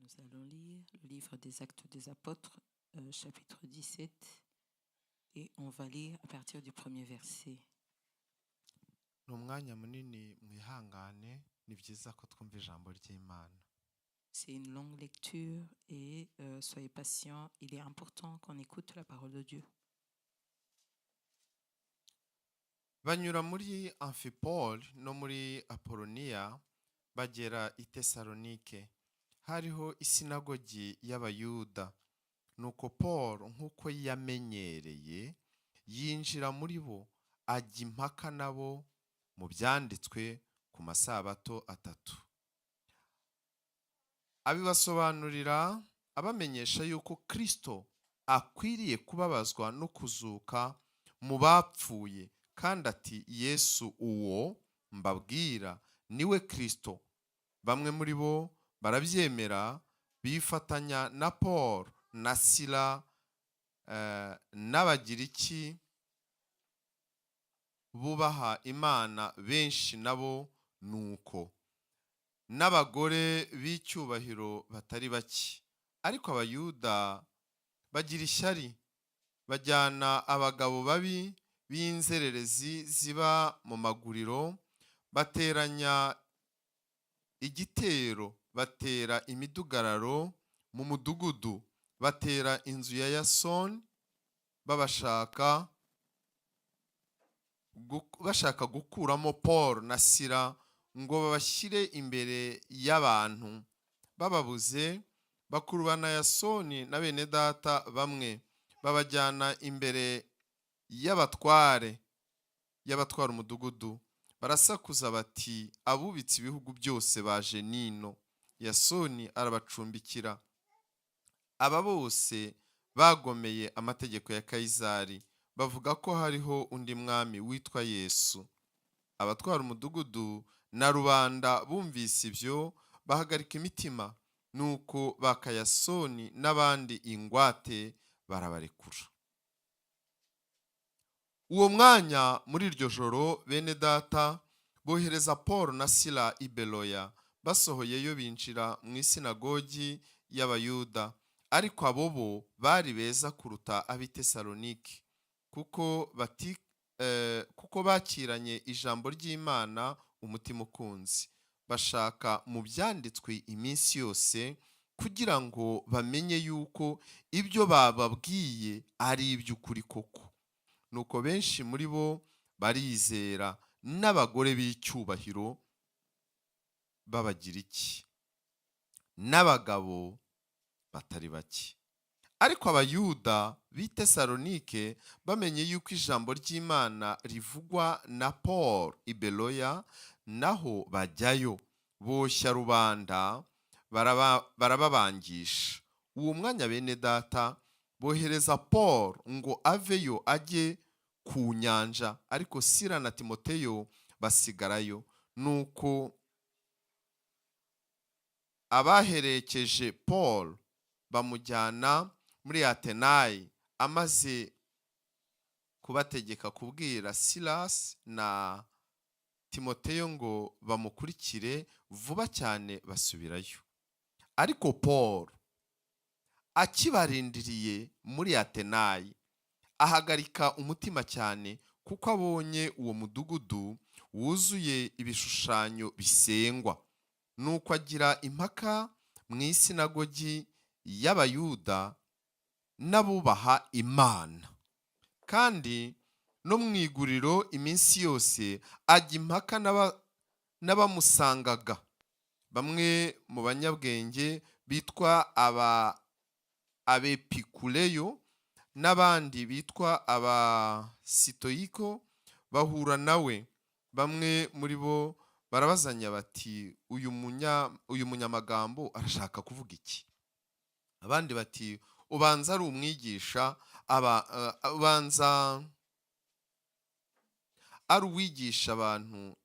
Nous allons lire le livre des Actes des Apôtres, chapitre 17, et on va lire à partir du premier verset. Ni umwanya munini mwihangane, ni byiza ko twumva ijambo ry'Imana. C'est une longue lecture et soyez patients, il est important qu'on écoute la parole de Dieu. Banyura muri Amfipoli no muri Apoloniya bagera i Tesalonike. Hariho isinagogi y'Abayuda. Nuko Paul nk'uko yamenyereye yinjira muri bo, ajya impaka nabo mu byanditswe ku masabato atatu. Abibasobanurira abamenyesha yuko Kristo akwiriye kubabazwa no kuzuka mu bapfuye, kandi ati Yesu uwo mbabwira niwe Kristo. Bamwe muri bo barabyemera, bifatanya na Paul na Sila n'Abagiriki bubaha Imana benshi nabo nuko, n'abagore b'icyubahiro batari bake. Ariko Abayuda bagira ishyari, bajyana abagabo babi b'inzererezi ziba mu maguriro, bateranya igitero, batera imidugararo mu mudugudu, batera inzu ya Yasoni, bashaka gukuramo Paul na Sila ngo babashyire imbere y'abantu. Bababuze, bakurubana Yasoni na bene data bamwe, babajyana imbere y'abatwara umudugudu. Barasakuza bati abubitsi ibihugu byose baje nino. Yasoni arabacumbikira. Aba bose bagomeye amategeko ya Kayizari, bavuga ko hariho undi mwami witwa Yesu. Abatwara umudugudu na rubanda bumvise ibyo, bahagarika imitima, nuko baka Yasoni n'abandi ingwate barabarekura. Uwo mwanya muri iryo joro bene data bohereza Paul na Sila i Beroya. Basohoyeyo binjira mu isinagogi y'Abayuda. Ariko abo bo bari beza kuruta ab'i Tesalonike, kuko bakiranye ijambo ry'Imana umutima ukunze. Bashaka mu byanditswe iminsi yose kugira ngo bamenye yuko ibyo bababwiye ari iby'ukuri koko. Nuko benshi muri bo barizera, n'abagore b'icyubahiro b'Abagiriki n'abagabo batari bake. Ariko Abayuda b'i Tesalonike bamenye yuko ijambo ry'Imana rivugwa na Paul i Beroya, naho bajyayo, boshya rubanda, barababangisha. Uwo mwanya bene data bohereza Paul ngo aveyo ajye ku nyanja, ariko Sila na Timoteyo basigarayo. Nuko abaherekeje Paul bamujyana muri Atenayi, amaze kubategeka kubwira Silasi na Timoteyo ngo bamukurikire vuba cyane, basubirayo. Ariko Paul akibarindiriye muri Atenayi, ahagarika umutima cyane, kuko abonye uwo mudugudu wuzuye ibishushanyo bisengwa. Nuko agira impaka mu isinagogi y'Abayuda n'abubaha Imana, kandi no mu iguriro iminsi yose ajya impaka n'abamusangaga. Bamwe mu banyabwenge bitwa Abepikureyo n'abandi bitwa Abasitoyiko bahura nawe. Bamwe muri bo barabazanya bati uyu munyamagambo arashaka kuvuga iki? Abandi bati ubanza ari umwigisha, ubanza ari uwigisha abantu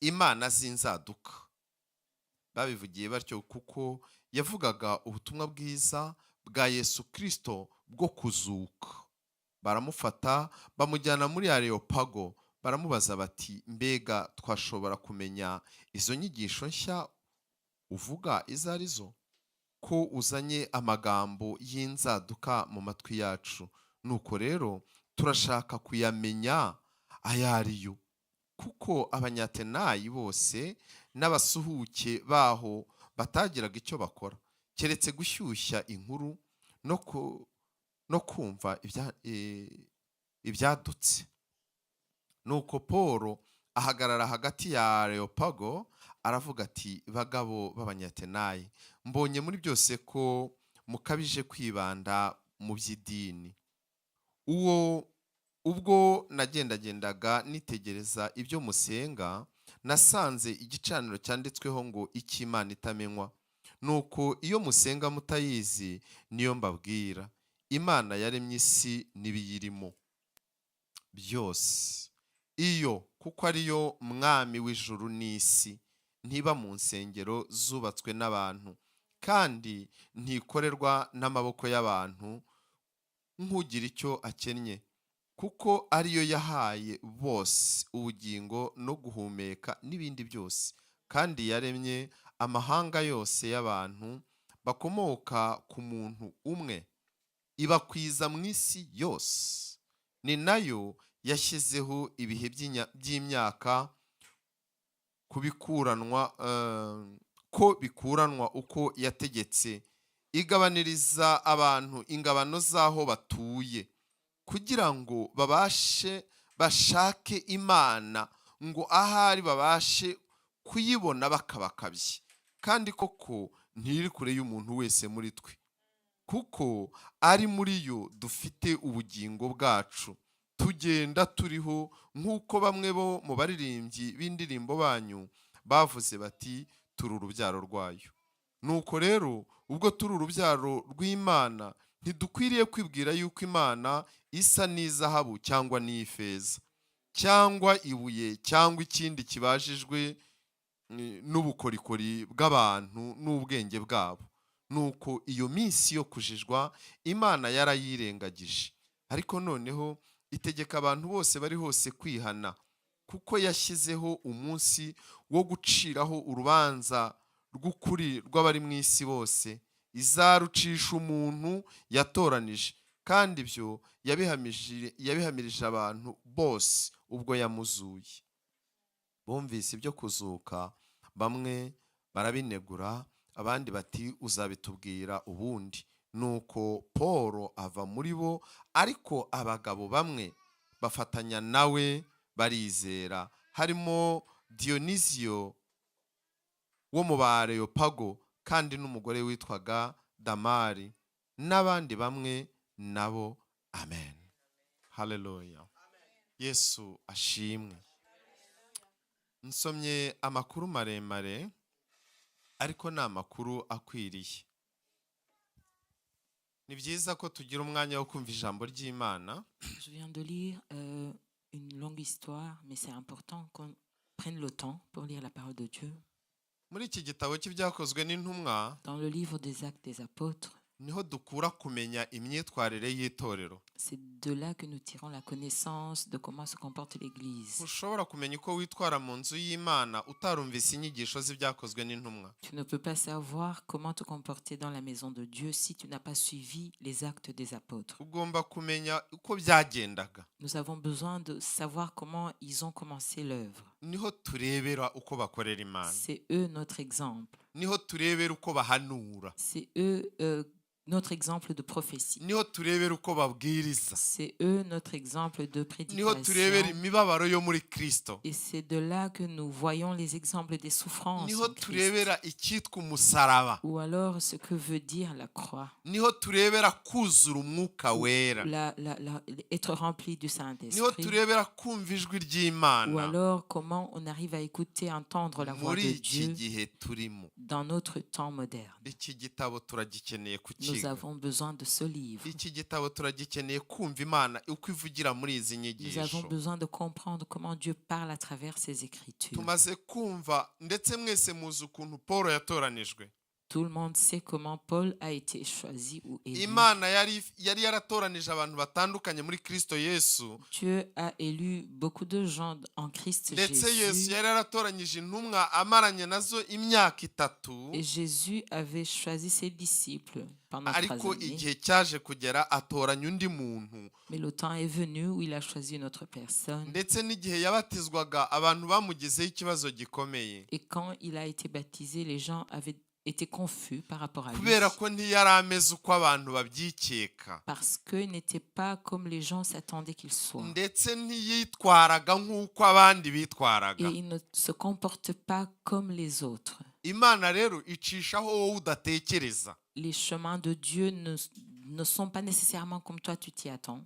imana z'inzaduka. Babivugiye batyo kuko yavugaga ubutumwa bwiza bwa Yesu Kristo bwo kuzuka. Baramufata bamujyana muri Areopago, baramubaza bati mbega twashobora kumenya izo nyigisho nshya uvuga izo arizo? ko uzanye amagambo y'inzaduka mu matwi yacu. Nuko rero turashaka kuyamenya ayo ariyo, kuko abanyatenayi bose n'abasuhuke baho batagiraga icyo bakora keretse gushyushya inkuru no kumva ibyadutse. Nuko Pawulo ahagarara hagati ya Areopago aravuga ati, bagabo b'abanyatenayi, mbonye muri byose ko mukabije kwibanda mu by'idini. Ubwo nagendagendaga nitegereza ibyo musenga, nasanze igicaniro cyanditsweho ngo icy'Imana itamenywa. Nuko iyo musenga mutayizi niyo mbabwira. Imana yaremye isi n'ibiyirimo byose. Iyo kuko ariyo mwami w'ijuru n'isi, ntiba mu nsengero zubatswe n'abantu, kandi ntikorerwa n'amaboko y'abantu nk'ugira icyo akennye, kuko ariyo yahaye bose ubugingo no guhumeka n'ibindi byose, kandi yaremye amahanga yose y'abantu bakomoka ku muntu umwe, ibakwiza mu isi yose. Ni nayo yashyizeho ibihe by'imyaka ko bikuranwa uko yategetse, igabaniriza abantu ingabano z'aho batuye, kugira ngo bashake Imana, ngo ahari babashe kuyibona bakabakabye. Kandi koko ntiri kure y'umuntu wese muri twe, kuko ari muri yo dufite ubugingo bwacu, tugenda turiho, nk'uko bamwe bo mu baririmbyi b'indirimbo banyu bavuze bati, turi urubyaro rwayo. Nuko rero ubwo turi urubyaro rw'Imana, ntidukwiriye kwibwira yuko Imana isa n'izahabu cyangwa n'ifeza cyangwa ibuye cyangwa ikindi kibajijwe n'ubukorikori bw'abantu n'ubwenge bwabo. Nuko iyo minsi yo kujijwa Imana yarayirengagije, ariko noneho itegeka abantu bose bari hose kwihana, kuko yashyizeho umunsi wo guciraho urubanza rw'ukuri rw'abari mu isi bose. Izarucisha umuntu yatoranije, kandi ibyo yabihamirije abantu bose ubwo yamuzuye. Bumvise ibyo kuzuka, bamwe barabinegura, abandi bati, uzabitubwira ubundi. Nuko Pawulo ava muri bo, ariko abagabo bamwe bafatanya nawe barizera, harimo Diyoniziyo wo mu Bareyopago, kandi n'umugore witwaga Damari, n'abandi bamwe nabo. Amen. Haleluya. Yesu ashimwe. Nsomye amakuru maremare, ariko ni amakuru akwiriye. Ni byiza ko tugira umwanya wo kumva ijambo ry'Imana. Je viens de lire une longue histoire, mais c'est important qu'on prenne le temps pour lire la parole de Dieu. Muri iki gitabo cy'ibyakozwe n'intumwa, dans le livre des Actes des Apôtres, niho dukura kumenya imyitwarire y'itorero. C'est de là que nous tirons la connaissance de comment se comporte l'Église. Ushobora kumenya uko witwara mu nzu y'Imana utarumvise inyigisho z'ibyakozwe n'intumwa. Tu ne peux pas savoir comment te comporter dans la maison de Dieu si tu n'as pas suivi les actes des apôtres. Ugomba kumenya uko byagendaga. Nous avons besoin de savoir comment ils ont commencé l'œuvre. Niho turebera uko bakorera Imana. C'est eux notre exemple. Niho turebera uko bahanura. C'est eux notre exemple de prophétie. Niho turebera uko babwiriza. C'est eux notre exemple de Niho turebera prédication. imibabaro yo muri Kristo. Et c'est de là que nous voyons les exemples des souffrances Niho en Christ. turebera icyitwa umusaraba. Ou alors ce que veut dire la croix. Niho turebera kuzura umwuka wera. Être rempli du Niho Saint-Esprit. turebera kumva ijwi Ou ry'Imana. alors comment on arrive à écouter, entendre la voix Muri de iki Dieu gihe turimo. dans notre temps moderne. Iki gitabo turagikeneye Nous kukiga. avons besoin de ce livre. Iki gitabo turagikeneye kumva Imana uko ivugira muri izi Nous avons nyigisho. besoin de comprendre comment Dieu parle à travers ses Écritures. Tumaze kumva, ndetse mwese muzi ukuntu Pawulo yatoranijwe. Tout le monde sait comment Paul a été choisi ou élu. Imana yari yaratoranije abantu batandukanye muri Kristo Yesu. Dieu a élu beaucoup de gens en Christ Ndetse Yesu Jésus. yari yaratoranyije intumwa amaranye nazo imyaka 3. Et Jésus avait choisi ses disciples pendant 3 Ariko années. igihe cyaje kugera atoranya undi muntu. Mais le temps est venu où il a choisi une autre personne. Ndetse n'igihe yabatizwaga abantu bamugizeho ikibazo gikomeye. Et quand il a été baptisé, les gens avaient été confus par rapport à lui. Kubera ko ntiyari ameze uko abantu babyikeka. Parce qu'il n'était pas comme les gens s'attendaient qu'il soit. Ndetse ntiyitwaraga nk'uko abandi bitwaraga. Et il ne se comporte pas comme les autres. Imana rero icishaho wowe udatekereza. Les chemins de Dieu ne sont pas nécessairement comme toi tu t'y attends.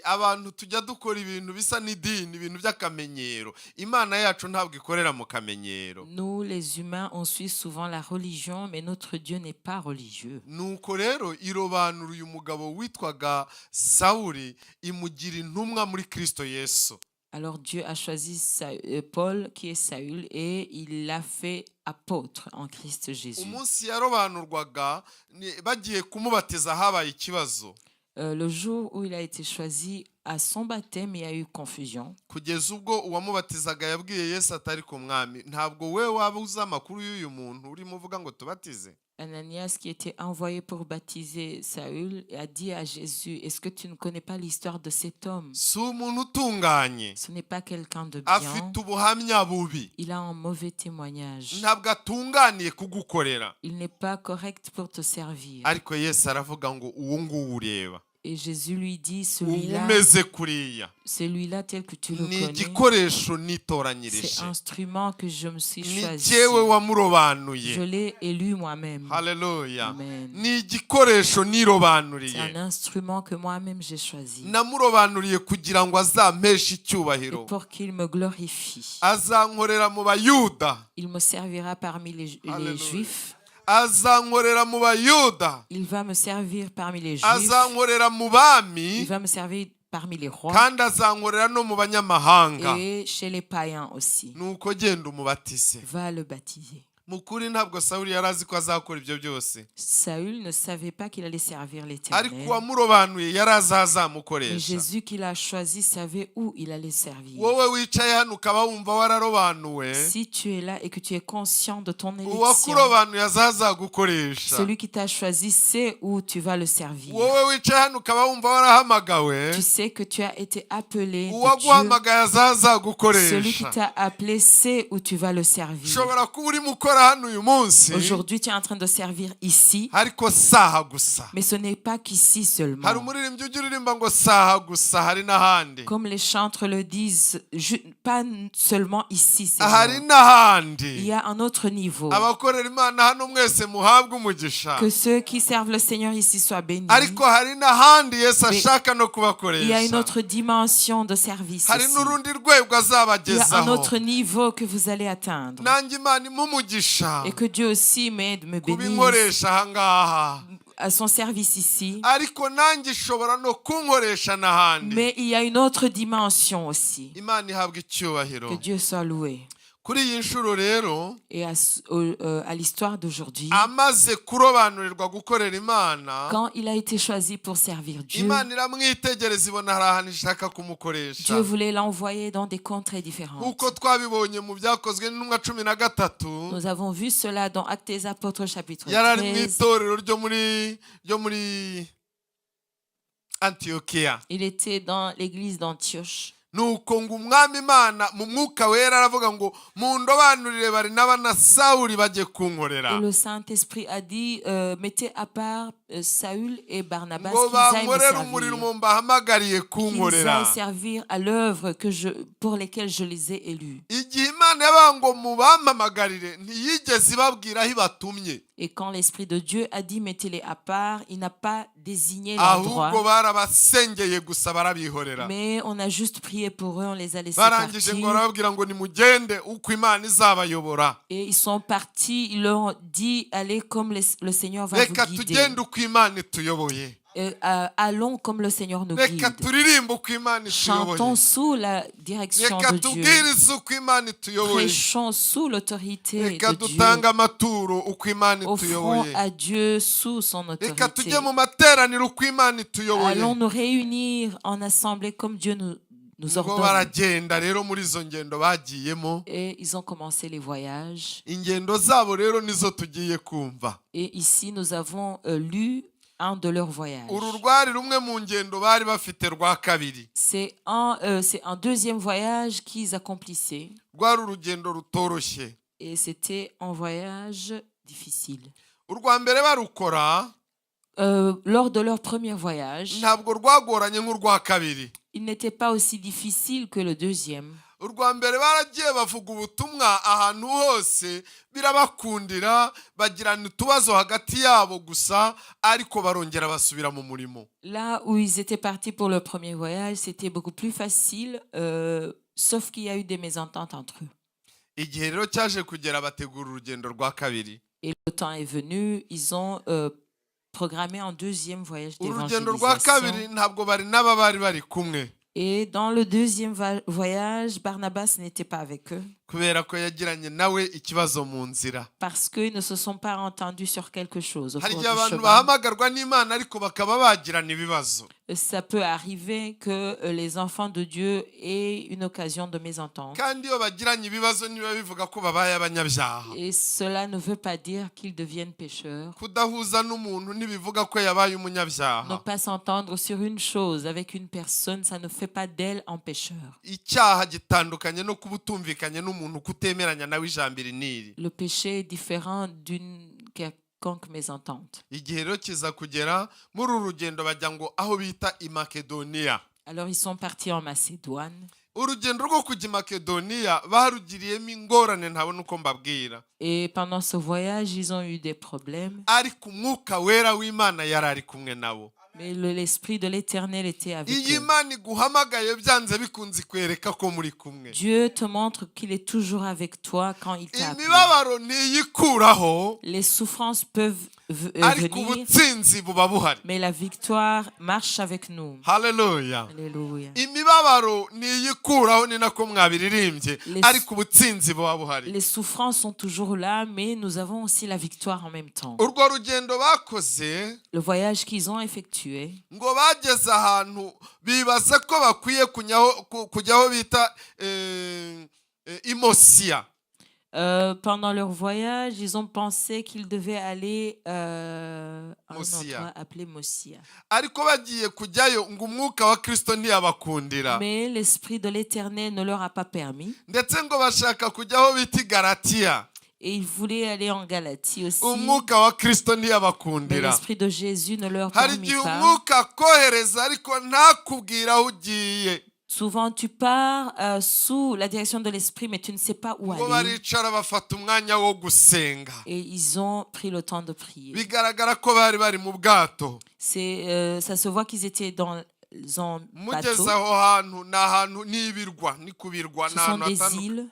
Abantu tujya dukora ibintu bisa n'idini, ibintu by'akamenyero. Imana yacu ntabwo ikorera mu kamenyero. Nous, les humains, on suit souvent la religion, mais notre Dieu n'est pas religieux. Nuko rero irobanura uyu mugabo witwaga Sawuli imugira intumwa muri Kristo Yesu. Alors Dieu a choisi Paul, qui est Saül, et il l'a fait apôtre en Christ Jésus. Umunsi yarobanurwaga bagiye kumubatiza habaye ikibazo. Le jour où il a été choisi, à son baptême, il y a eu confusion. Kugeza ubwo uwamubatizaga yabwiye Yesu atari ku mwami, ntabwo we waba uzi amakuru y'uyu muntu urimo uvuga ngo tubatize. Ananias, qui était envoyé pour baptiser Saül, a dit à Jésus, est-ce que tu ne connais pas l'histoire de cet homme? Si umuntu utunganye, Ce n'est pas quelqu'un de bien. afite ubuhamya bubi, Il a un mauvais témoignage. ntabwo atunganiye kugukorera. Il n'est pas correct pour te servir. Ariko Yesu aravuga ngo uwo nguwo ureba, Et Jésus lui dit, uwo umeze kuriya celui-là tel que tu le ni connais, igikoresho c'est nitoranyirije, instrument que je me suis ni choisi. jyewe Je wamurobanuye. l'ai élu moi-même. Haleluya. Amen. Ni igikoresho C'est nirobanuriye. un instrument que moi-même j'ai choisi. Namurobanuriye kugira ngo azampeshe Et icyubahiro. pour qu'il me glorifie. Azankorera mu Bayuda. Il me servira parmi les Alléluia. Juifs. Azankorera mu Bayuda. Il va me servir parmi les Juifs. Azankorera mu Il bami. va me servir parmi les rois. Kandi azankorera no mu banyamahanga. Et chez les païens aussi. Nuko genda umubatize. Va le baptiser. Mu kuri ntabwo Sawuli yari azi ko azakora ibyo byose. Saül ne savait pas qu'il allait servir Ariko l'Éternel. uwamurobanuye yari azi aho Mais azamukoresha. Jésus qu'il a choisi savait où il allait servir. Wowe wicaye hano ukaba wumva wararobanuwe, Si tu es là et que tu es conscient de ton élection, uwakurobanuye azi aho azagukoresha. celui qui t'a choisi sait où tu vas le servir. Wowe wicaye hano ukaba wumva warahamagawe, Tu sais que tu as été appelé de Dieu. uwaguhamagaye azi aho Celui qui azagukoresha. t'a appelé sait où tu vas le servir. Ushobora kuba urimo ukora hano uyu munsi, Aujourd'hui, tu es en train de servir ici, ariko saha gusa. mais ce n'est pas qu'ici seulement. Hari umuririmbyi ujya uririmba ngo saha gusa, hari n'ahandi. Comme les chantres le disent, pas seulement ici, Hari Seigneur. Il n'ahandi. y a un autre niveau. Abakorera Imana hano mwese muhabwe umugisha. Que ceux qui servent le Seigneur ici soient bénis. Ariko hari n'ahandi Yesu Mais ashaka no il y a une kubakoresha. autre dimension de service Hari aussi. n'urundi rwego Il y a un azabagezaho. autre niveau que vous allez atteindre. Nanjye Imana impe umugisha Et que Dieu aussi m'aide, me bénisse kubinkoresha aha ngaha. à son service ici. Ariko nanjye ishobora no kunkoresha n'ahandi. Mais il y a une autre dimension aussi. Imana ihabwe icyubahiro. Que Dieu soit loué. Kuri iyi nshuro rero, Et à l'histoire d'aujourd'hui, amaze kurobanurirwa gukorera Imana, quand il a été choisi pour servir Dieu, Imana iramwitegereza ibona hari ahantu ishaka kumukoresha. Dieu voulait l'envoyer dans des contrées différentes. Nk'uko twabibonye mu byakozwe n'intumwa 13, Nous avons vu cela dans Actes des Apôtres chapitre yari ari mu 13. itorero ryo muri Antiyokiya. Il était dans l'église d'Antioche. Nuko ngo umwami Imana mu mwuka wera aravuga ngo mundobanurire Barinaba na Sawuli bajye kunkorera. Et le Saint-Esprit a dit, mettez à part Saül et Barnabas Ngo qu'ils aillent me bankorere servir. umurimo mbahamagariye Qu'ils kunkorera. aillent servir à l'œuvre pour lesquelles je les ai élus. Igihe Imana yabaga ngo mubampamagarire ntiyigeze ibabwira aho ibatumye. Et quand l'Esprit de Dieu a dit mettez-les à part, il n'a pas désigné l'endroit. Ahubwo barabasengeye gusa barabihorera. Mais on a juste prié pour eux, on les a laissés Barangije ngo partir. barababwira ngo nimugende uko Imana izabayobora. Et ils sont partis, ils leur ont dit allez comme le Seigneur va Reka vous guider. tugende uko Imana ituyoboye. Allons comme le Seigneur nous reka guide. turirimbe uko imana ituyoboye Chantons sous la direction reka de Dieu. tubwirize uko imana ituyoboye Prêchons sous l'autorité reka de Dieu. dutange amaturo uko imana Offrons ituyoboye à Dieu sous son reka autorité. tujye mu materaniro uko imana ituyoboye Allons nous réunir en assemblée comme Dieu nous ngo ordonne. baragenda rero muri izo ngendo bagiyemo Et ils ont commencé les voyages. ingendo zabo rero nizo tugiye kumva Et ici, nous avons lu un de leurs voyages. uru rwari rumwe mu ngendo bari bafite rwa kabiri C'est un deuxième voyage qu'ils accomplissaient. rwari urugendo rutoroshye Et c'était un voyage difficile. urwa mbere barukora Lors de leur premier voyage, ntabwo rwagoranye nk'urwa kabiri il n'était pas aussi difficile que le deuxième. urwa mbere baragiye bavuga ubutumwa ahantu hose birabakundira bagirana utubazo hagati yabo gusa ariko barongera basubira mu murimo Là où ils étaient partis pour le premier voyage, c'était beaucoup plus facile, sauf qu'il y a eu des mésententes entre eux. igihe rero cyaje kugera bategura urugendo rwa kabiri Et le temps est venu, ils ont programmé un deuxième voyage urugendo rwa kabiri d'évangélisation. ntabwo bari n'aba bari bari kumwe Et dans le deuxième voyage, Barnabas n'était pas avec eux kubera ko yagiranye nawe ikibazo mu nzira parce qu'ils ne se sont pas entendus sur quelque chose. Au hari cours igihe du abantu chemin. bahamagarwa n'imana ariko bakaba bagirana ibibazo Ça peut arriver que les enfants de Dieu aient une occasion de mésentente. kandi iyo bagiranye ibibazo niba bivuga ko babaye abanyabyaha Et cela ne veut pas dire qu'ils deviennent pécheurs. kudahuza n'umuntu ntibivuga ko yabaye Ne umunyabyaha pas s'entendre sur une chose avec une personne, ça ne fait pas d'elle un pécheur. icyaha gitandukanye no kuba utumvikanye n'umuntu kutemeranya nawe ijambo iri n'iri Le péché est différent d'une quelconque mésentente. igihe rero kiza kugera muri uru rugendo bajya ngo aho bita i makedoniya Alors ils sont partis en Macédoine. urugendo rwo kujya i makedoniya barugiriyemo ingorane ntabona uko mbabwira Et pendant ce voyage, ils ont eu des problèmes. ariko umwuka wera w'imana yari ari kumwe nabo Mais l'Esprit de l'Éternel était avec iyi eux. imana iguhamagaye byanze bikunze ikwereka ko muri kumwe Dieu te montre qu'il est toujours avec toi quand il t'a appelé. imibabaro ntiyikuraho Les souffrances peuvent ariko venir, ubutsinzi buba buhari mais la victoire marche avec nous. haleluya Alléluia. imibabaro ntiyikuraho ni nako mwabiririmbye ariko ubutsinzi buba buhari Les souffrances sont toujours là, mais nous avons aussi la victoire en même temps. urwo rugendo bakoze Le voyage qu'ils ont effectué, ngo bageze ahantu bibaza ko bakwiye kujyaho bita imosiya pendant leur voyage, ils ont pensé qu'ils devaient aller à un Mosia. endroit appelé Mosia. ariko bagiye kujyayo ngo umwuka wa kristo ntiyabakundira Mais l'Esprit de l'Éternel ne leur a pas permis. ndetse ngo bashaka kujyaho bita igaratiya Et ils voulaient aller en Galatie aussi. umwuka wa kristo Mais ntiyabakundira l'Esprit de Jésus ne leur hari permit igihe pas. umwuka akohereza ariko ntakubwire aho ugiye Souvent, tu pars sous la direction de l'Esprit, mais tu ne sais pas où ngo aller. baricara bafata umwanya wo gusenga Et ils ont pris le temps de prier. bigaragara ko bari mu bwato Ça se voit qu'ils étaient dans un mugeze bateau. aho hantu ni ahantu n'ibirwa ni ku birwa Ce ni sont ahantu des hatandukanye îles.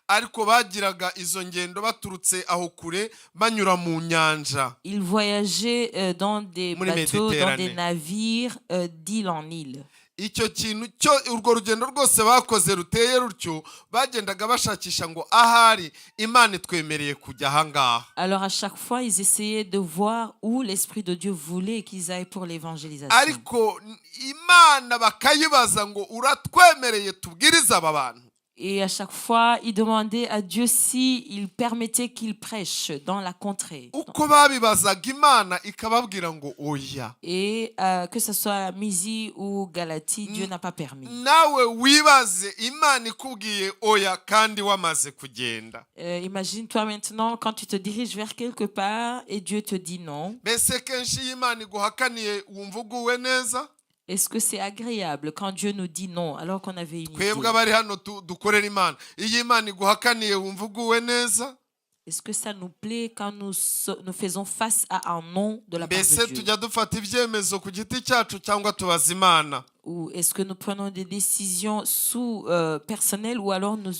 ariko bagiraga izo ngendo baturutse aho kure banyura mu nyanja Ils voyageaient dans des Muri bateaux, dans des Méditerranée. navires d'île en île. icyo kintu cyo urwo rugendo rwose bakoze ruteye rutyo bagendaga bashakisha ngo ahari imana itwemereye kujya ahangaha Alors à chaque fois, ils essayaient de voir où l'Esprit de Dieu voulait qu'ils aillent pour l'évangélisation. ariko imana bakayibaza ngo uratwemereye tubwirize aba bantu Et à chaque fois, ils demandaient à Dieu s'il permettait qu'ils prêchent dans la contrée. uko babibazaga imana ikababwira ngo oya Et que ce soit à Mysie ou Galatie, Dieu n'a pas permis. nawe wibaze imana ikubwiye oya kandi wamaze kugenda Imagine-toi maintenant quand tu te diriges vers quelque part et Dieu te dit non. mbese kenshi iyo imana iguhakaniye wumva uguwe neza Est-ce que c'est agréable quand Dieu nous dit non alors qu'on avait une idée? twebwe abari hano dukorera imana iyo imana iguhakaniye wumva uguwe neza Est-ce que ça nous plaît quand nous faisons face à un non de la part mbese de Dieu? tujya dufata ibyemezo ku giti cyacu cyangwa tubaza imana Ou est-ce que nous prenons des décisions sous personnelles ou alors nous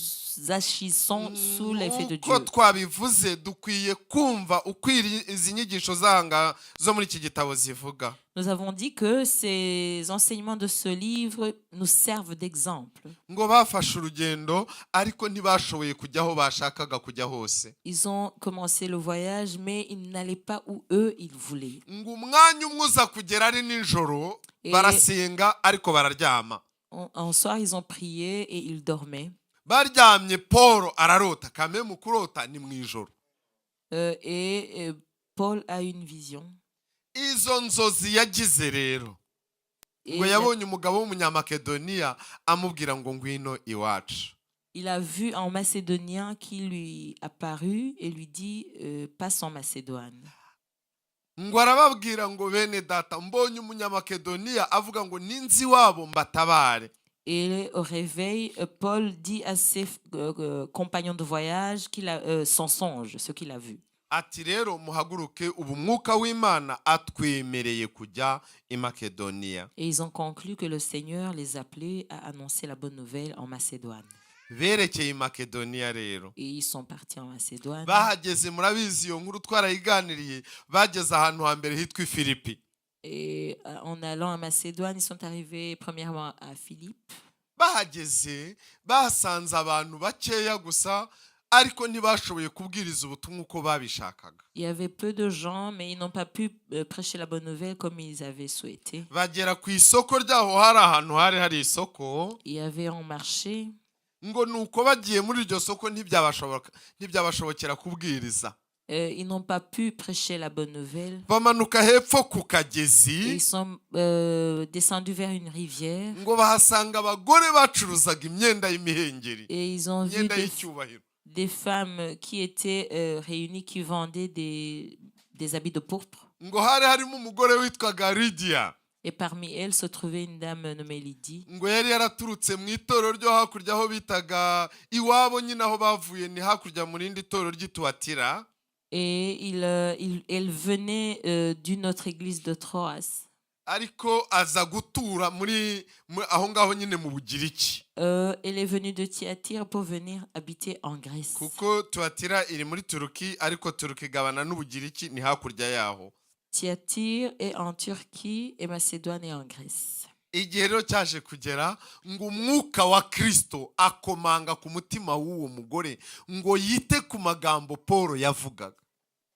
agissons sous l'effet de nk'uko Dieu? twabivuze dukwiye kumva uko izi nyigisho zanga zo muri iki gitabo zivuga. Nous avons dit que ces enseignements de ce livre nous servent d'exemple. ngo bafashe urugendo ariko ntibashoboye kujya aho bashakaga kujya hose. Ils ont commencé le voyage, mais ils n'allaient pas où eux ils voulaient. ngo umwanya umwe uza kugera ari nijoro barasenga ariko bararyama. Un soir, ils ont prié et ils dormaient. baryamye Paul ararota, kame mu kurota ni mu ijoro. Et Paul a une vision. izo nzozi yagize rero ngo yabonye umugabo w'umunyamakedoniya amubwira ngo ngwino iwacu. Il a vu un Macédonien qui lui apparut et lui dit passe en Macédoine. ngo arababwira ngo bene data mbonye umunyamakedoniya avuga ngo ninzi wabo mbatabare. Et au réveil, Paul dit à ses compagnons de voyage qu'il a son songe, ce qu'il a vu. ati rero muhaguruke ubu mwuka w'Imana atwemereye kujya i Makedoniya. Et ils ont conclu que le Seigneur les appelait à annoncer la bonne nouvelle en Macédoine. berekeye i Makedoniya rero. Et ils sont partis en Macédoine. bahageze murabizi iyo nkuru twarayiganiriye, bageze ahantu hambere hitwa Filipi. Et en allant à Macédoine, ils sont arrivés premièrement à Philippe. bahageze basanze abantu bakeya gusa ariko ntibashoboye kubwiriza ubutumwa uko babishakaga. Il y avait peu de gens, mais ils n'ont pas pu prêcher la bonne nouvelle comme ils avaient souhaité. bagera ku isoko ryaho, hari ahantu hari isoko. Il y avait un marché. ngo nuko bagiye muri iryo soko ntibyabashobokera kubwiriza. Ils n'ont pas pu prêcher la bonne nouvelle. bamanuka hepfo ku Et kagezi. ils sont descendus vers une rivière. ngo bahasanga abagore bacuruzaga imyenda y'imihengeri, Et ils ont vu imyenda y'icyubahiro. des femmes qui étaient réunies, qui vendaient des habits de pourpre. ngo hari harimo umugore witwaga Lidiya. Et parmi elles se trouvait une dame nommée Lydie. ngo yari yaraturutse mu itorero ryo hakurya aho bitaga iwabo, nyine aho bavuye ni hakurya mu rindi torero ry'Ituatira. Et elle venait d'une autre église de Troas. ariko aza gutura muri aho ngaho nyine mu Bugiriki. Elle est venue de Thyatire pour venir habiter en Grèce. kuko Tuatira iri muri Turuki, ariko Turuki igabana n'Ubugiriki, ni hakurya yaho. Thyatire est en Turquie et Macédoine est en Grèce. igihe rero cyaje kugera ngo umwuka wa Kristo akomanga ku mutima w'uwo mugore ngo yite ku magambo Paul yavugaga.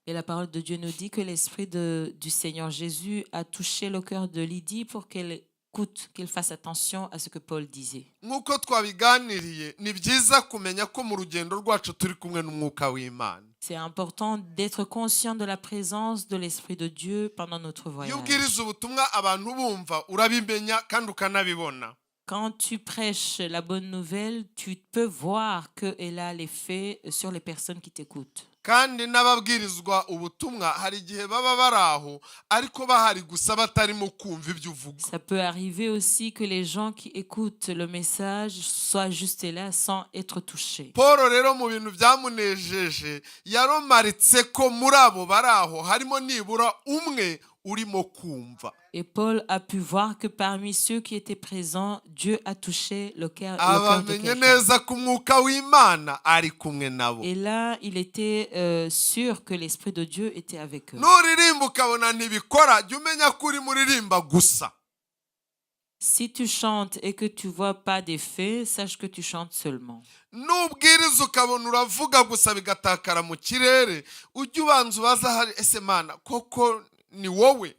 Et la parole de Dieu nous dit que l'esprit du Seigneur Jésus a touché le cœur de Lydie pour qu'elle écoute, qu'elle fasse attention à ce que Paul disait. nk'uko twabiganiriye, ni byiza kumenya ko mu rugendo rwacu turi kumwe n'umwuka w'Imana. C'est important d'être conscient de la présence de l'Esprit de Dieu pendant notre iyo voyage. ubwiriza ubutumwa abantu bumva urabimenya kandi ukanabibona. Quand tu prêches la bonne nouvelle, tu peux voir qu'elle a l'effet sur les personnes qui t'écoutent. kandi n'ababwirizwa ubutumwa hari igihe baba bari aho ariko bahari gusa batarimo kumva ibyo uvuga. Ça peut arriver aussi que les gens qui écoutent le message soient juste là sans être touchés. Paul rero mu bintu byamunejeje yaromaritse ko muri abo bari aho harimo nibura umwe urimo kumva. Et Paul a pu voir que parmi ceux qui étaient présents, Dieu a touché le cœur de abamenye quelqu'un. neza ko umwuka w'Imana ari kumwe nabo. Et là, il était sûr que l'Esprit de Dieu était avec eux. nuririmba ukabona ntibikora, jya umenya ko uri muririmba gusa. Si tu chantes et que tu vois pas d'effet, sache que tu chantes seulement. nubwiriza ukabona uravuga gusa bigatakara mu kirere, ujye ubanza ubaza hari ese Mana koko ni wowe.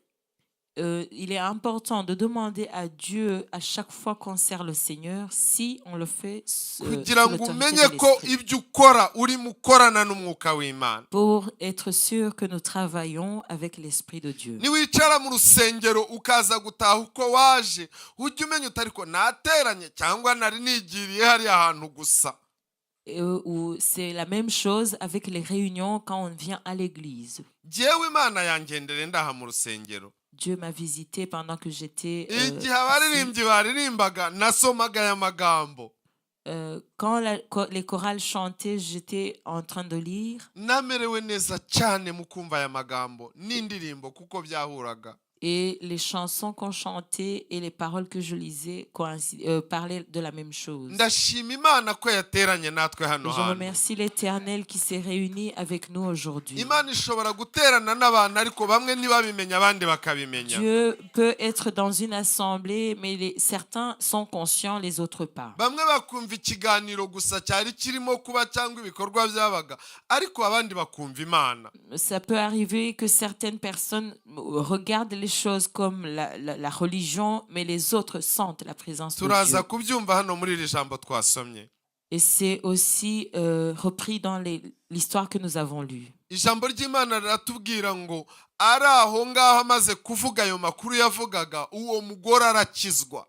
Il est important de demander à Dieu à chaque fois qu'on sert le Seigneur si on le fait sous kugira ngo l'autorité umenye de ko l'Esprit. ibyo ukora urimo ukorana n'umwuka w'Imana. Pour être sûr que nous travaillons avec l'Esprit de Dieu. niwicara mu rusengero ukaza gutaha uko waje, ujye umenya utari ko nateranye cyangwa nari nigiriye hariya ahantu gusa. Ou c'est la même chose avec les réunions quand on vient à l'église. Jyewe Imana yangendere ndaha mu rusengero. Dieu m'a visité pendant que j'étais igihe abaririmbyi baririmbaga nasomaga aya magambo. quand les chorales chantaient, j'étais en train de lire. namerewe neza cyane mu kumva aya magambo n'indirimbo kuko byahuraga. Et les chansons qu'on chantait et les paroles que je lisais parlaient de la même chose. ndashima imana ko yateranye natwe hano Et je hantu. remercie l'Éternel qui s'est réuni avec nous aujourd'hui. Imana ishobora guterana n'abantu ariko bamwe ntibabimenya abandi bakabimenya. Dieu peut être dans une assemblée, mais certains sont conscients, les autres pas. Bamwe bakumva ikiganiro gusa cyari kirimo kuba cyangwa ibikorwa byabaga ariko abandi bakumva Imana. Ça peut arriver que certaines personnes regardent les choses comme la religion, mais les autres sentent la présence de Dieu. Turaza kubyumva hano muri iri jambo twasomye. Et c'est aussi repris dans l'histoire que nous avons lue. Ijambo ry'Imana riratubwira ngo ari aho ngaho amaze kuvuga ayo makuru yavugaga uwo mugore arakizwa.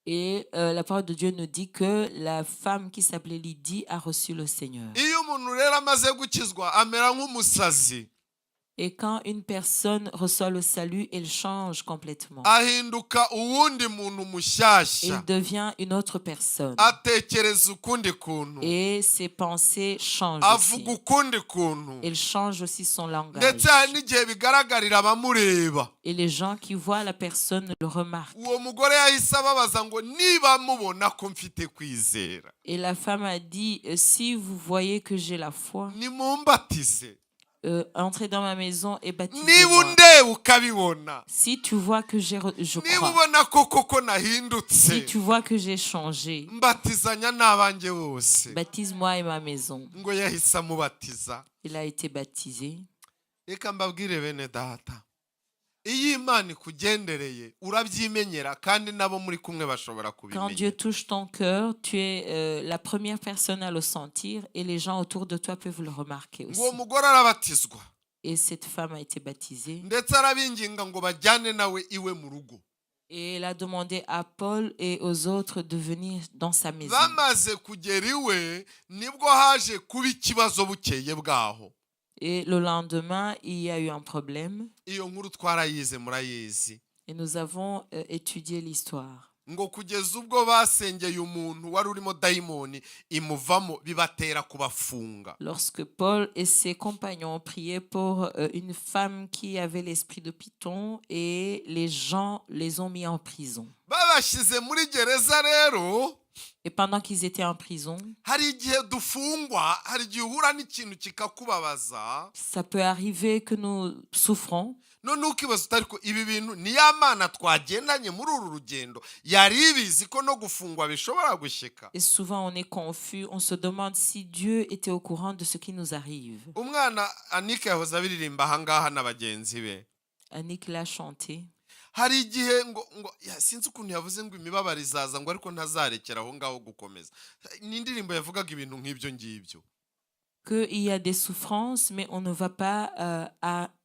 Et la parole de Dieu nous dit que la femme qui s'appelait Lydie a reçu le Seigneur. Iyo umuntu rero amaze gukizwa amera nk'umusazi. Et quand une personne reçoit le salut, elle change complètement. Ahinduka uwundi muntu mushyashya. Il devient une autre personne. Atekereza ukundi kuntu. Et ses pensées changent Avuga aussi. ukundi kuntu. Il change aussi son langage. Ndetse hari n'igihe bigaragarira abamureba. Et les gens qui voient la personne le remarquent. Uwo mugore yahise ababaza ngo niba mubona ko mfite kwizera. Et la femme a dit, si vous voyez que j'ai la foi, Nimumbatize. entrez dans ma maison et Niba baptisez-moi. undeba ukabibona. Si tu vois que je Niba crois, ubona koko nahindutse. si tu vois que j'ai changé, Mbatizanya n'abanjye bose. baptise-moi et ma maison. Ngo yahise amubatiza. Il a été baptisé. Reka mbabwire bene data. Iyo Imana ikugendereye urabyimenyera kandi nabo muri kumwe bashobora Quand Dieu kubimenya. touche ton cœur, tu es la première personne à le sentir et les gens autour de toi peuvent le remarquer aussi. Ngo mugore arabatizwa. Et cette femme a été baptisée. Ndetse arabinginga ngo bajyane nawe iwe mu rugo. Et elle a demandé à Paul et aux autres de venir dans sa maison. Bamaze kugera iwe nibwo haje kuba ikibazo bukeye bwaho. Et le lendemain, il y a eu un problème. Iyo nkuru twarayize murayizi. Et nous avons étudié l'histoire. Ngo kugeza ubwo basengeye umuntu wari urimo dayimoni imuvamo bibatera kubafunga. Lorsque Paul et ses compagnons ont prié pour une femme qui avait l'esprit de Python et les gens les ont mis en prison. Babashyize muri gereza rero. Et pendant qu'ils étaient en prison, Hari igihe dufungwa, hari igihe uhura n'ikintu kikakubabaza. ça peut arriver que nous souffrons. None ukibaza utari ko ibi bintu ni ya Mana twagendanye muri uru rugendo yari ibizi ko no gufungwa bishobora gushyika. Et souvent on est confus, on se demande si Dieu était au courant de ce qui nous arrive. Umwana Anike yahoze abiririmba ahangaha na bagenzi be. Annick l'a chanté. Hari igihe ngo sinzi ukuntu yavuze ngo imibabaro izaza ngo ariko ntazarekera aho ngaho gukomeza. Ni indirimbo yavugaga ibintu nk'ibyo ngibyo. Qu'il y a des souffrances, mais on ne va pas,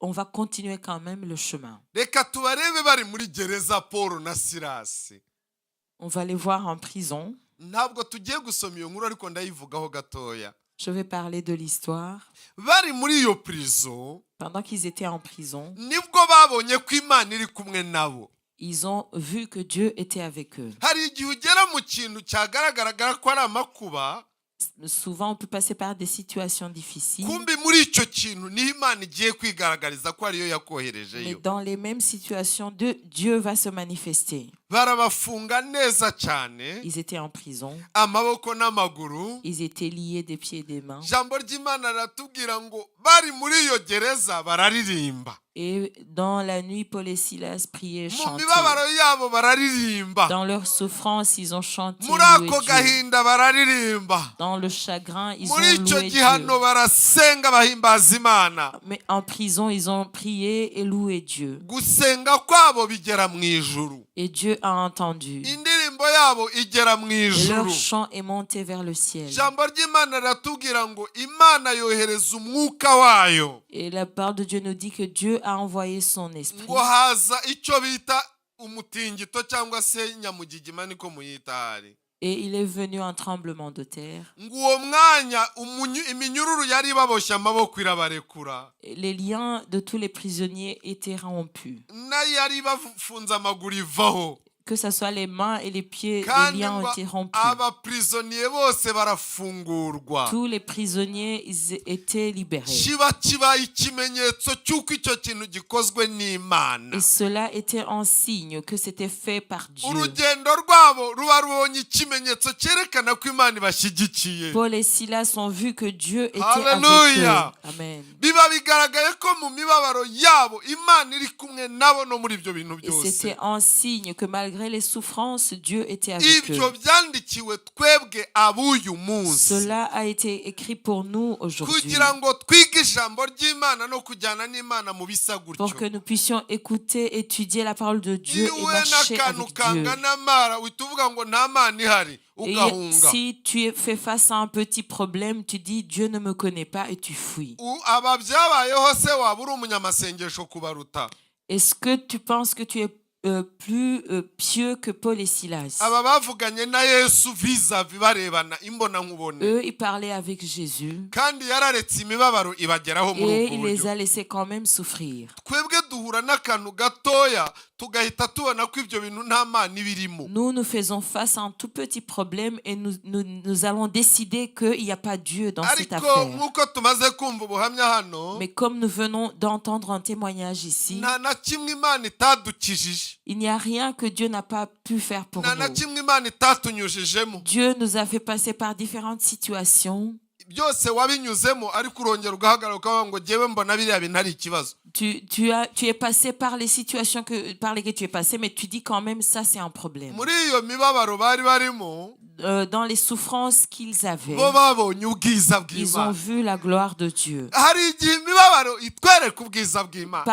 on va continuer quand même le chemin. Reka tubarebe bari muri gereza Paul na Silasi. On va les voir en prison. Ntabwo tugiye gusoma iyo nkuru ariko ndayivugaho gatoya. Je vais parler de l'histoire. Bari muri iyo prison. Pendant qu'ils étaient en prison, Nibwo babonye ko Imana iri kumwe nabo. ils ont vu que Dieu était avec eux. Hari igihe ugera mu kintu cyagaragaraga ko ari amakuba. Souvent, on peut passer par des situations difficiles. Kumbi muri icyo kintu ni Imana igiye kwigaragariza ko ariyo Mais yakoherejeyo. dans les mêmes situations, Dieu va se manifester. Barabafunga neza cyane. Ils étaient en prison. Amaboko n'amaguru. Ils étaient liés des pieds et des mains. Ijambo ry'Imana riratubwira ngo bari muri iyo gereza bararirimba. Et dans la nuit, Paul et Silas priaient et Mu chantaient. mibabaro yabo bararirimba. Dans leur souffrance, ils ont chanté. Muri loué ako Dieu. gahinda bararirimba. Dans le chagrin, ils ont Muri icyo loué gihano Dieu. barasenga bahimbaza Imana. Mais en prison, ils ont prié et loué Dieu. Gusenga kwabo bigera mu ijuru. Et Dieu a entendu. Indirimbo yabo igera mu Et leur ijuru. chant est monté vers le ciel. Ijambo ry'Imana riratubwira ngo Imana yohereza umwuka wayo. Et la parole de Dieu nous dit que Dieu a envoyé son esprit. Ngo haza icyo bita umutingito cyangwa se nyamugigima niko muyita hari. Et il est venu un tremblement de terre. Ngo uwo mwanya iminyururu yari baboshye amaboko irabarekura. Et les liens de tous les prisonniers étaient rompus. Na yari bafunze amaguru ivaho. que ce soit les mains et les pieds, les kandi liens ont ngo été rompus. abaprisoniye bose barafungurwa. Tous les prisonniers ils étaient libérés. kiba kibaye ikimenyetso cy'uko icyo kintu gikozwe n'Imana. Et cela était un signe que c'était fait par Dieu. urugendo rwabo ruba rubonye ikimenyetso cyerekana ko Imana ibashyigikiye. Paul et Silas ont vu que Dieu était Alléluia. avec eux. Amen. biba bigaragaye ko mu mibabaro yabo Imana iri kumwe nabo no muri ibyo bintu Et byose. c'était un signe que malgré les souffrances, Dieu était avec ibyo eux. byandikiwe twebwe ab'uyu munsi Cela a été écrit pour nous aujourd'hui, kugira ngo twige ijambo ry'Imana no kujyana n'Imana mu bisa pour que gutyo. nous puissions écouter, étudier la parole de Dieu et iwe marcher n'akantu avec Dieu. kangana amara uhita uvuga ngo nta Mana ihari Et ugahunga. si tu fais face à un petit problème, tu dis Dieu ne me connaît pas et tu fuis. aba byabayeho se waba uri umunyamasengesho kubaruta? Est-ce que tu penses que tu es plus pieux que Paul et Silas? aba bavuganye na Yesu vis-à-vis barebana imbona nkubone, Eux, ils parlaient avec Jésus kandi yararetse imibabaro ibageraho muri et ubwo il les buryo. a laissés quand même souffrir. twebwe duhura n'akantu gatoya tugahita tubona ko ibyo bintu nta Mana ibirimo. Nous faisons face à un tout petit problème et nous allons décider qu'il n'y a pas Dieu dans cette ariko affaire. nk'uko tumaze kumva ubuhamya hano, Mais comme nous venons d'entendre un témoignage ici, nta na kimwe Imana itadukijije, il n'y a rien que Dieu n'a pas pu faire pour nta na nous. kimwe Imana itatunyujijemo. Dieu nous a fait passer par différentes situations. byose wabinyuzemo ariko urongera ugahagarara ukavuga ngo jyewe mbona biriya bintu ari ikibazo. Tu es passé par les situations par lesquelles tu es passé, mais tu dis quand même ça c'est un problème. muri iyo mibabaro bari barimo, Dans les souffrances qu'ils avaient, bo babonye ubwiza ils ont bw'Imana. vu la gloire de Dieu. hari igihe imibabaro itwereka ubwiza bw'Imana,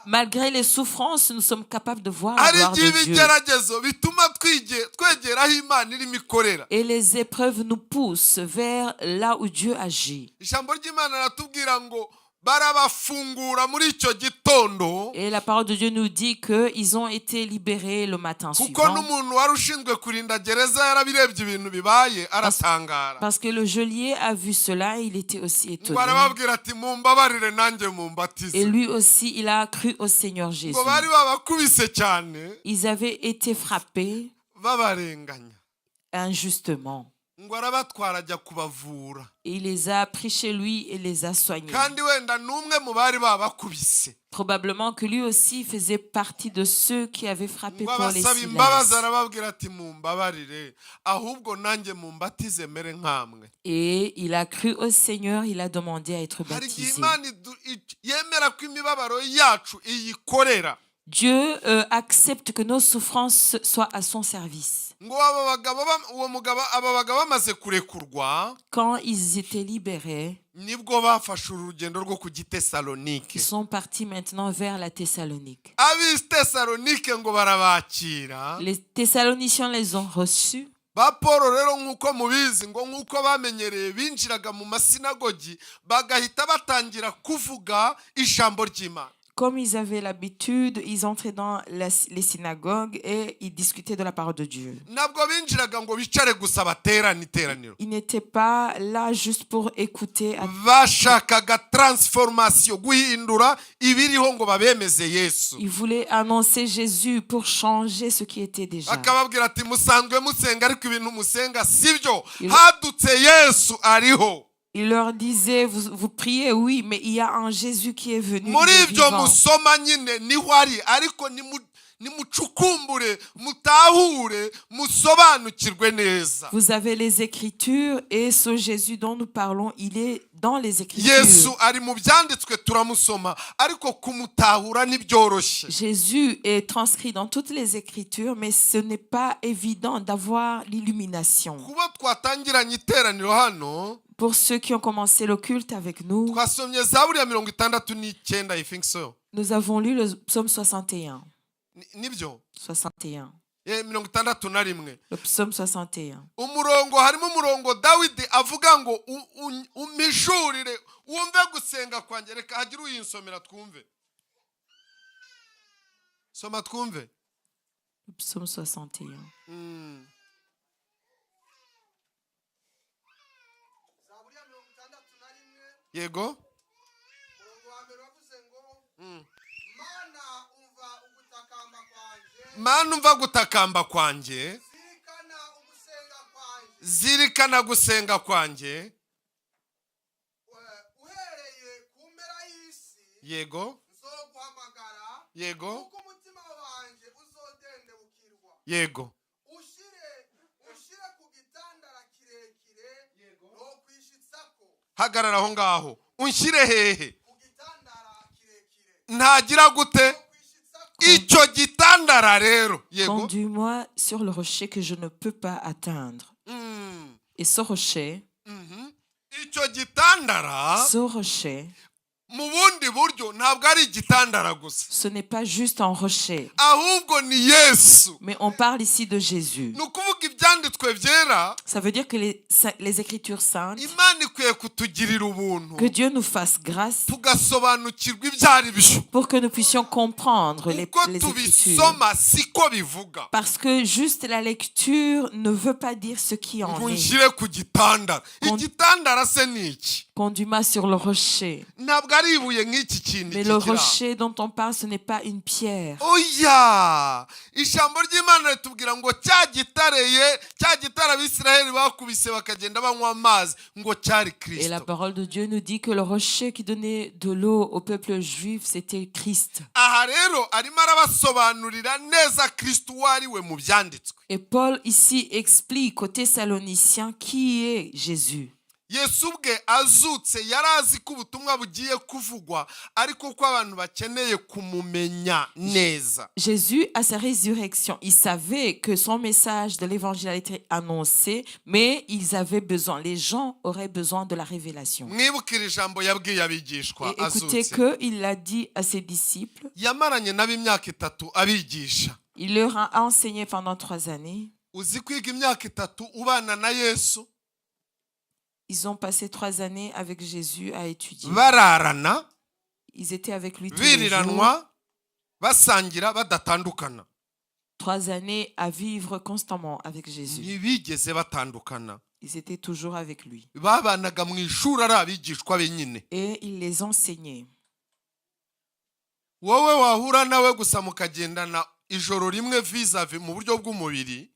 Malgré les souffrances, nous sommes capables de voir la hari gloire igihe de Dieu. ibigeragezo bituma twegera aho Imana irimo ikorera. Et les épreuves nous poussent vers là où Dieu agit. ijambo ry'Imana riratubwira ngo barabafungura muri icyo gitondo, Et la parole de Dieu nous dit qu'ils ont été libérés le matin kuko suivant. n'umuntu wari ushinzwe kurinda gereza yarabirebye ibintu bibaye aratangara. Parce que le geôlier a vu cela et il était aussi ngo étonné. arababwira ati mumbabarire nanjye Et mumbatize. lui aussi, il a cru au Seigneur Jésus. ngo bari babakubise cyane Ils avaient été frappés babarenganya, injustement. ngo arabatwara ajya kubavura, Et il les a pris chez lui et les a soignés. kandi wenda n'umwe mu bari babakubise. Probablement que lui aussi faisait partie de ceux qui avaient frappé ngo Paul et abasaba imbabazi Silas. arababwira ati mumbabarire ahubwo nanjye mumbatize mere nk'amwe. Et il a cru au Seigneur, il a demandé à être hari igihe baptisé. Imana yemera ko imibabaro yacu iyikorera. Dieu accepte que nos souffrances soient à son service. ngo aba bagabo bamaze kurekurwa, Quand ils étaient libérés, nibwo bafashe urugendo rwo ku Gitesalonike. ils sont partis maintenant vers la Thessalonique. ab'i Tesalonike ngo barabakira. Les Thessaloniciens les ont reçus. ba Paul rero nk'uko mubizi ngo nk'uko bamenyereye binjiraga mu masinagogi bagahita batangira kuvuga ijambo ry'Imana. Comme ils avaient l'habitude, ils entraient dans les synagogues et ils discutaient de la parole de Dieu. ntabwo binjiraga ngo bicare gusa baterane iteraniro. Ils n'étaient pas là juste pour écouter. bashakaga transformation, guhindura ibiriho ngo babemeze Yesu. Ils voulaient annoncer Jésus pour changer ce qui était déjà. akababwira ati musanzwe musenga ariko ibintu musenga sibyo, hadutse Yesu ariho. Il leur disait, vous priez, oui, mais il y a un Jésus qui est venu. muri il est ibyo vivant. musoma nyine niho ari, ariko nimucukumbure mutahure musobanukirwe neza. Vous avez les Écritures et ce Jésus dont nous parlons, il est dans les Écritures. Yesu ari mu byanditswe turamusoma ariko kumutahura ntibyoroshye. Jésus est transcrit dans toutes les Écritures, mais ce n'est pas évident d'avoir l'illumination. kuba twatangiranye iteraniro hano, Pour ceux qui ont commencé le culte avec nous, twasomye Zaburi ya 69 I think so. nous avons lu le psaume 61. nibyo 61. 61. Le psaume 61. harimo umurongo Dawidi avuga ngo umishurire wumve gusenga kwanjye. Reka hagire uyinsomera twumve. Soma twumve. Le psaume 61. Yego. mana umva gutakamba kwanjye, zirikana gusenga kwanjye. Yego, yego, yego. Hagarara aho ngaho, unshyire hehe? Ntagira gute? Icyo gitandara rero. Yego. Conduis-moi sur le rocher que je ne peux pas atteindre. Et ce rocher, Icyo gitandara, ce rocher, mu bundi buryo ntabwo ari igitandara gusa, ce n'est pas juste un rocher, ahubwo ni Yesu. mais on parle ici de Jésus. Ni ukuvuga ibyanditswe byera, Ça veut dire que les Écritures saintes, Imana ikwiye kutugirira ubuntu que Dieu nous fasse grâce tugasobanukirwa ibyo ari byo. pour que nous puissions comprendre les Uko Écritures. tubisoma siko bivuga. Parce que juste la lecture ne veut pas dire ce qui en Ngo est. nshyire ku gitandara. Igitandara se ni iki? Conduis-moi sur le rocher. Ntabwo ari ibuye nk'iki kintu Mais le kikiri aho. rocher dont on parle, ce n'est pas une pierre. Oya, ijambo ry'Imana ritubwira ngo cya gitare Abisiraheli bakubise bakagenda banywa amazi ngo cyari Et la Kristo. parole de Dieu nous dit que le rocher qui donnait de l'eau au peuple juif, c'était Christ. Aha rero arimo arabasobanurira neza Kristo uwo ari we mu byanditswe. Et Paul ici explique aux Thessaloniciens qui est Jésus. Yesu ubwe azutse yari azi ko ubutumwa bugiye kuvugwa, ariko ko abantu bakeneye kumumenya neza. Jésus, à sa résurrection, il savait que son message de l'évangile a été annoncé, mais ils avaient besoin, les gens auraient besoin de la révélation. Mwibukire ijambo yabwiye abigishwa Et écoutez azutse. qu'il a dit à ses disciples, Yamaranye nabo imyaka 3 abigisha. il leur a enseigné pendant 3 années. Uzi kwiga imyaka 3 ubana na Yesu? Ils ont passé 3 années avec Jésus à étudier. Bararana, Ils étaient avec lui tous les jours. biriranwa, basangira badatandukana. 3 années à vivre constamment avec Jésus. Ntibigeze batandukana. Ils étaient toujours avec lui. Babanaga mu ishuri ari abigishwa benyine. Et il les enseignait. Wowe wahura nawe gusa mukagendana ijoro rimwe vis-à-vis mu buryo bw'umubiri.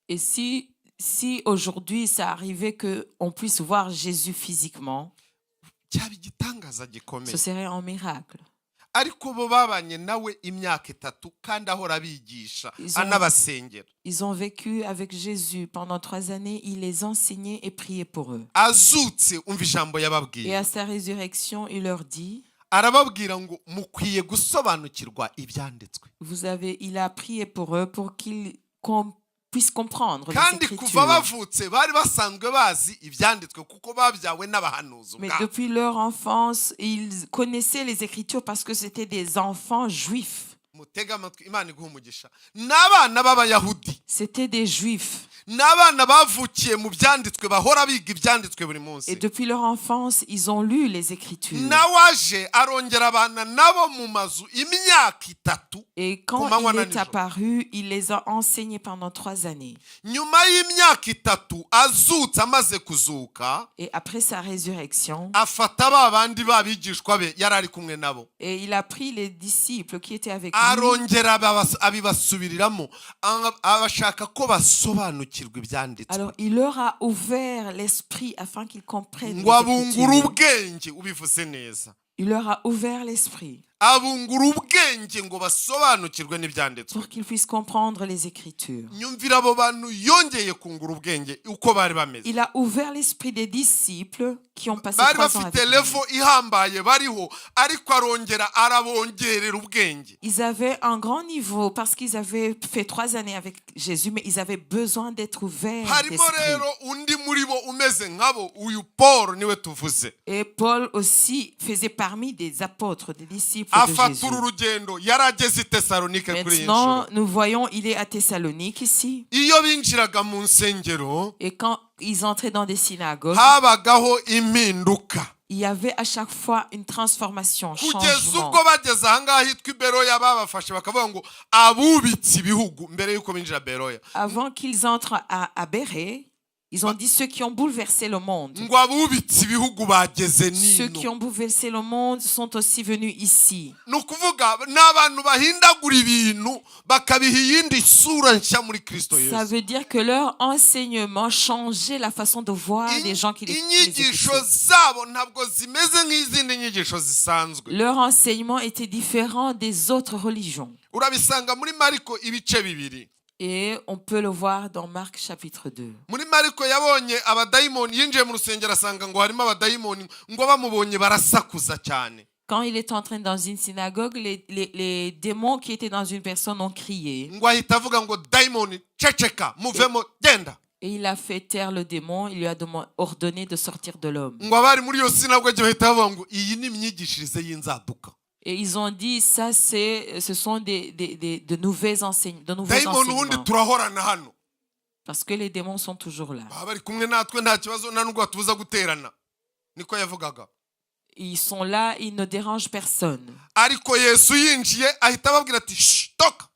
Et si aujourd'hui ça arrivait qu'on puisse voir Jésus physiquement, Cyaba igitangaza gikomeye. ce serait un miracle. Ariko bo babanye nawe imyaka 3 kandi ahora abigisha Izo- anabasengera. Ils ont vécu avec Jésus pendant 3 années. Il les enseignait et priait pour eux. Azutse umva ijambo Et yababwiye. à sa résurrection, il leur dit, Arababwira ngo mukwiye gusobanukirwa ibyanditswe. il a prié pour eux pour qu'ils puissent comprendre les Kandi kuva Écritures. bavutse bari basanzwe bazi ibyanditswe kuko babyawe n'abahanuzi Mais ubwabo. depuis leur enfance, ils connaissaient les Écritures parce que c'était des enfants juifs. Mutega amatwi Imana iguha umugisha. N'abana b'Abayahudi, C'était des juifs. n'abana bavukiye mu byanditswe bahora biga ibyanditswe buri Et munsi. depuis leur enfance, ils ont lu les Écritures. Nawaje arongera abana nabo mu mazu imyaka 3. Et quand Kumanywa na il est nijoro. apparu, il les a enseignés pendant 3 années. Nyuma y'imyaka 3 azutse amaze kuzuka, Et après sa résurrection, afata ba bandi babigishwa be yari ari kumwe nabo. et il a pris les disciples qui étaient avec lui. Arongera abibasubiriramo, abashaka ko basobanukirwa ibyanditswe. Alors il leur a ouvert l'esprit afin qu'ils comprennent Ngo les abungura Écritures. ubwenge, ubivuze neza. Il leur a ouvert l'esprit Abungura ubwenge ngo basobanukirwe n'ibyanditswe. pour qu'ils puissent comprendre les Écritures. Nyumvira abo bantu yongeye kungura ubwenge uko bari bameze. Il a ouvert l'esprit des disciples qui ont passé Bari 3 ans bafite avec lui. level ihambaye bariho, ariko arongera arabongerera ubwenge. Ils avaient un grand niveau parce qu'ils avaient fait 3 années avec Jésus, mais ils avaient besoin d'être ouverts Harimo d'esprit. rero undi muri bo umeze nkabo, uyu Paul niwe tuvuze. Et Paul aussi faisait parmi des apôtres, des disciples de Afata Jésus. uru rugendo yarageze i Tesalonike kuri iyi Maintenant, nshuro. nous voyons, il est à Thessalonique ici. Iyo binjiraga mu nsengero Et quand ils entraient dans des synagogues, habagaho impinduka. il y avait à chaque fois une transformation, Kugeza changement. ubwo bageze ahangaha hitwa i Beroya babafashe bakavuga ngo abubitse ibihugu mbere y'uko binjira Beroya. Avant qu'ils entrent à Bérée, Ils ont dit ceux qui ont bouleversé le monde. ngo abubitse ibihugu bageze Ceux qui nino. ont bouleversé le monde sont aussi venus ici. Ni ukuvuga ni abantu bahindagura ibintu bakabiha iyindi sura nshya muri Kristo Ça Yesu. veut dire que leur enseignement changeait la façon de voir les gens qui les Inyigisho écoutaient. zabo ntabwo zimeze nk'izindi nyigisho zisanzwe. Leur enseignement était différent des autres religions. Urabisanga muri Mariko ibice bibiri. Et on peut le voir dans Marc chapitre 2. Muri Mariko yabonye abadayimoni, yinjiye mu rusengero asanga ngo harimo abadayimoni, ngo bamubonye barasakuza cyane. Quand il est entré dans une synagogue, les démons qui étaient dans une personne ont crié. Ngo ahita avuga ngo dayimoni ceceka muvemo genda. Et il a fait taire le démon, il lui a ordonné de sortir de l'homme. Ngo abari muri iyo sinagoge bahita bavuga ngo iyi ni imyigishirize y'inzaduka. Et ils ont dit, ça ce sont de nouveaux enseignements. Dayimoni wundi turahorana hano. Parce que les démons sont toujours là. Bari kumwe natwe nta kibazo nta nubwo batubuza guterana. Niko yavugaga. Ils sont là, ils ne dérangent personne. Ariko Yesu yinjiye ahita ababwira ati toka.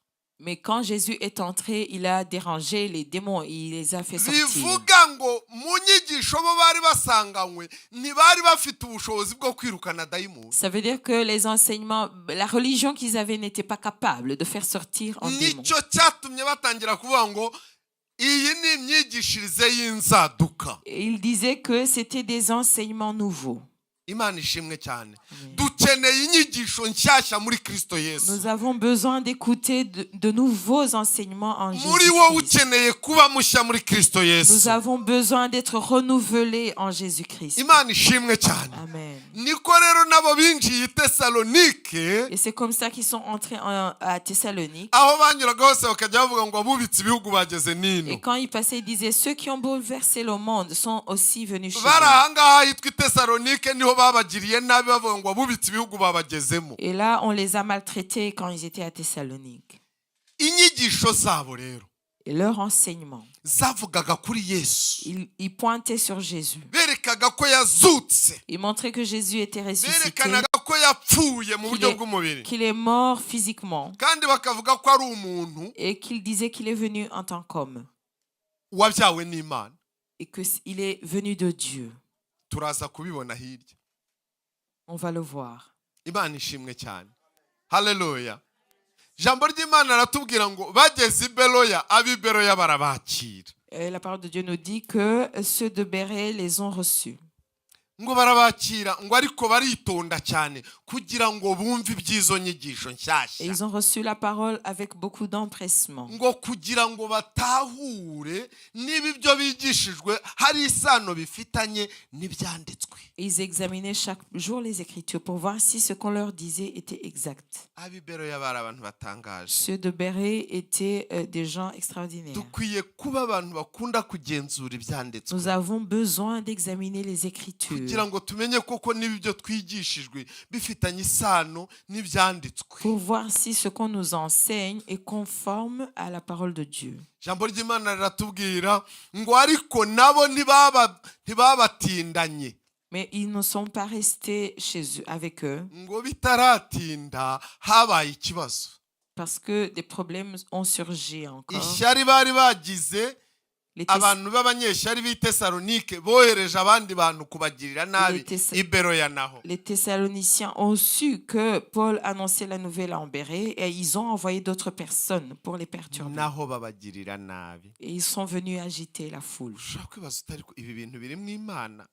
Mais quand Jésus est entré, il a dérangé les démons, il les a fait sortir. Bivuga ngo mu nyigisho bo bari basanganywe ntibari bafite ubushobozi bwo kwirukana dayimoni. Ça veut dire que les enseignements, la religion qu'ils avaient n'était pas capable de faire sortir un démon. Nicyo cyatumye batangira kuvuga ngo iyi ni imyigishirize y'inzaduka. Et il disait que c'était des enseignements nouveaux. Imana ishimwe cyane. Dukeneye inyigisho nshyashya muri Kristo Yesu. Nous avons besoin d'écouter de nouveaux enseignements en Muri wowe Jésus-Christ. ukeneye kuba mushya muri Kristo Nous Yesu. avons besoin d'être renouvelés en Jésus-Christ. Imana ishimwe cyane. Amen. Niko rero nabo binjiye i Tesalonike. Et c'est comme ça qu'ils sont entrés à Thessalonique. Aho banyuraga hose bakajya bavuga ngo abubitse ibihugu bageze nino. Et quand ils passaient, ils disaient, ceux qui ont bouleversé le monde sont aussi venus chez Bari nous. ahangaha hitwa i Tesalonike niho babagiriye nabi bavuga ngo abubitse ibihugu babagezemo. Et là, on les a maltraités quand ils étaient à Thessalonique. Inyigisho zabo rero Et leur enseignement, zavugaga kuri Yesu. ils pointaient sur Jésus. Berekaga ko yazutse. Ils montraient que Jésus était ressuscité, Berekanaga ko yapfuye mu buryo bw'umubiri. qu'il est mort physiquement Kandi bakavuga ko ari umuntu et qu'il disait qu'il est venu en tant qu'homme wabyawe n'Imana. et qu'il est venu de Dieu. Turaza kubibona hirya. On va le voir. Imana ishimwe cyane. Haleluya. Jambo ry'Imana ratubwira ngo bageze i Beroya, ab'i Beroya barabakira. Et la parole de Dieu nous dit que ceux de Bérée les ont reçus. Ngo barabakira ngo ariko baritonda cyane kugira ngo bumve iby'izo nyigisho Et nshyashya. ils ont reçu la parole avec beaucoup d'empressement. Ngo kugira ngo batahure niba ibyo bigishijwe hari isano bifitanye n'ibyanditswe. Et ils examinaient chaque jour les Écritures pour voir si ce qu'on leur disait était exact. Ab'i Beroya bari abantu batangaje. Ceux de Bérée étaient des gens extraordinaires. Dukwiye kuba abantu bakunda kugenzura ibyanditswe. Nous avons besoin d'examiner les Écritures kugira ngo tumenye koko niba ibyo twigishijwe bifitanye isano n'ibyanditswe. pour voir si ce qu'on nous enseigne est conforme à la parole de Dieu. Ijambo ry'Imana riratubwira ngo ariko nabo ntibabatindanye. Mais ils ne sont pas restés chez eux, avec eux, Ngo bitaratinda habaye ikibazo. parce que des problèmes ont surgi encore. Ishyari bari bagize Les, Thess- abantu b'abanyeshyari b'i Tesalonike bohereje abandi bantu kubagirira nabi i Beroya naho. les Thessaloniciens ont su que Paul annonçait la nouvelle en Bérée et ils ont envoyé d'autres personnes pour les perturber. Naho babagirira nabi. Et ils sont venus agiter la foule. Ushobora kwibaza utari ko ibi bintu biri mu Imana.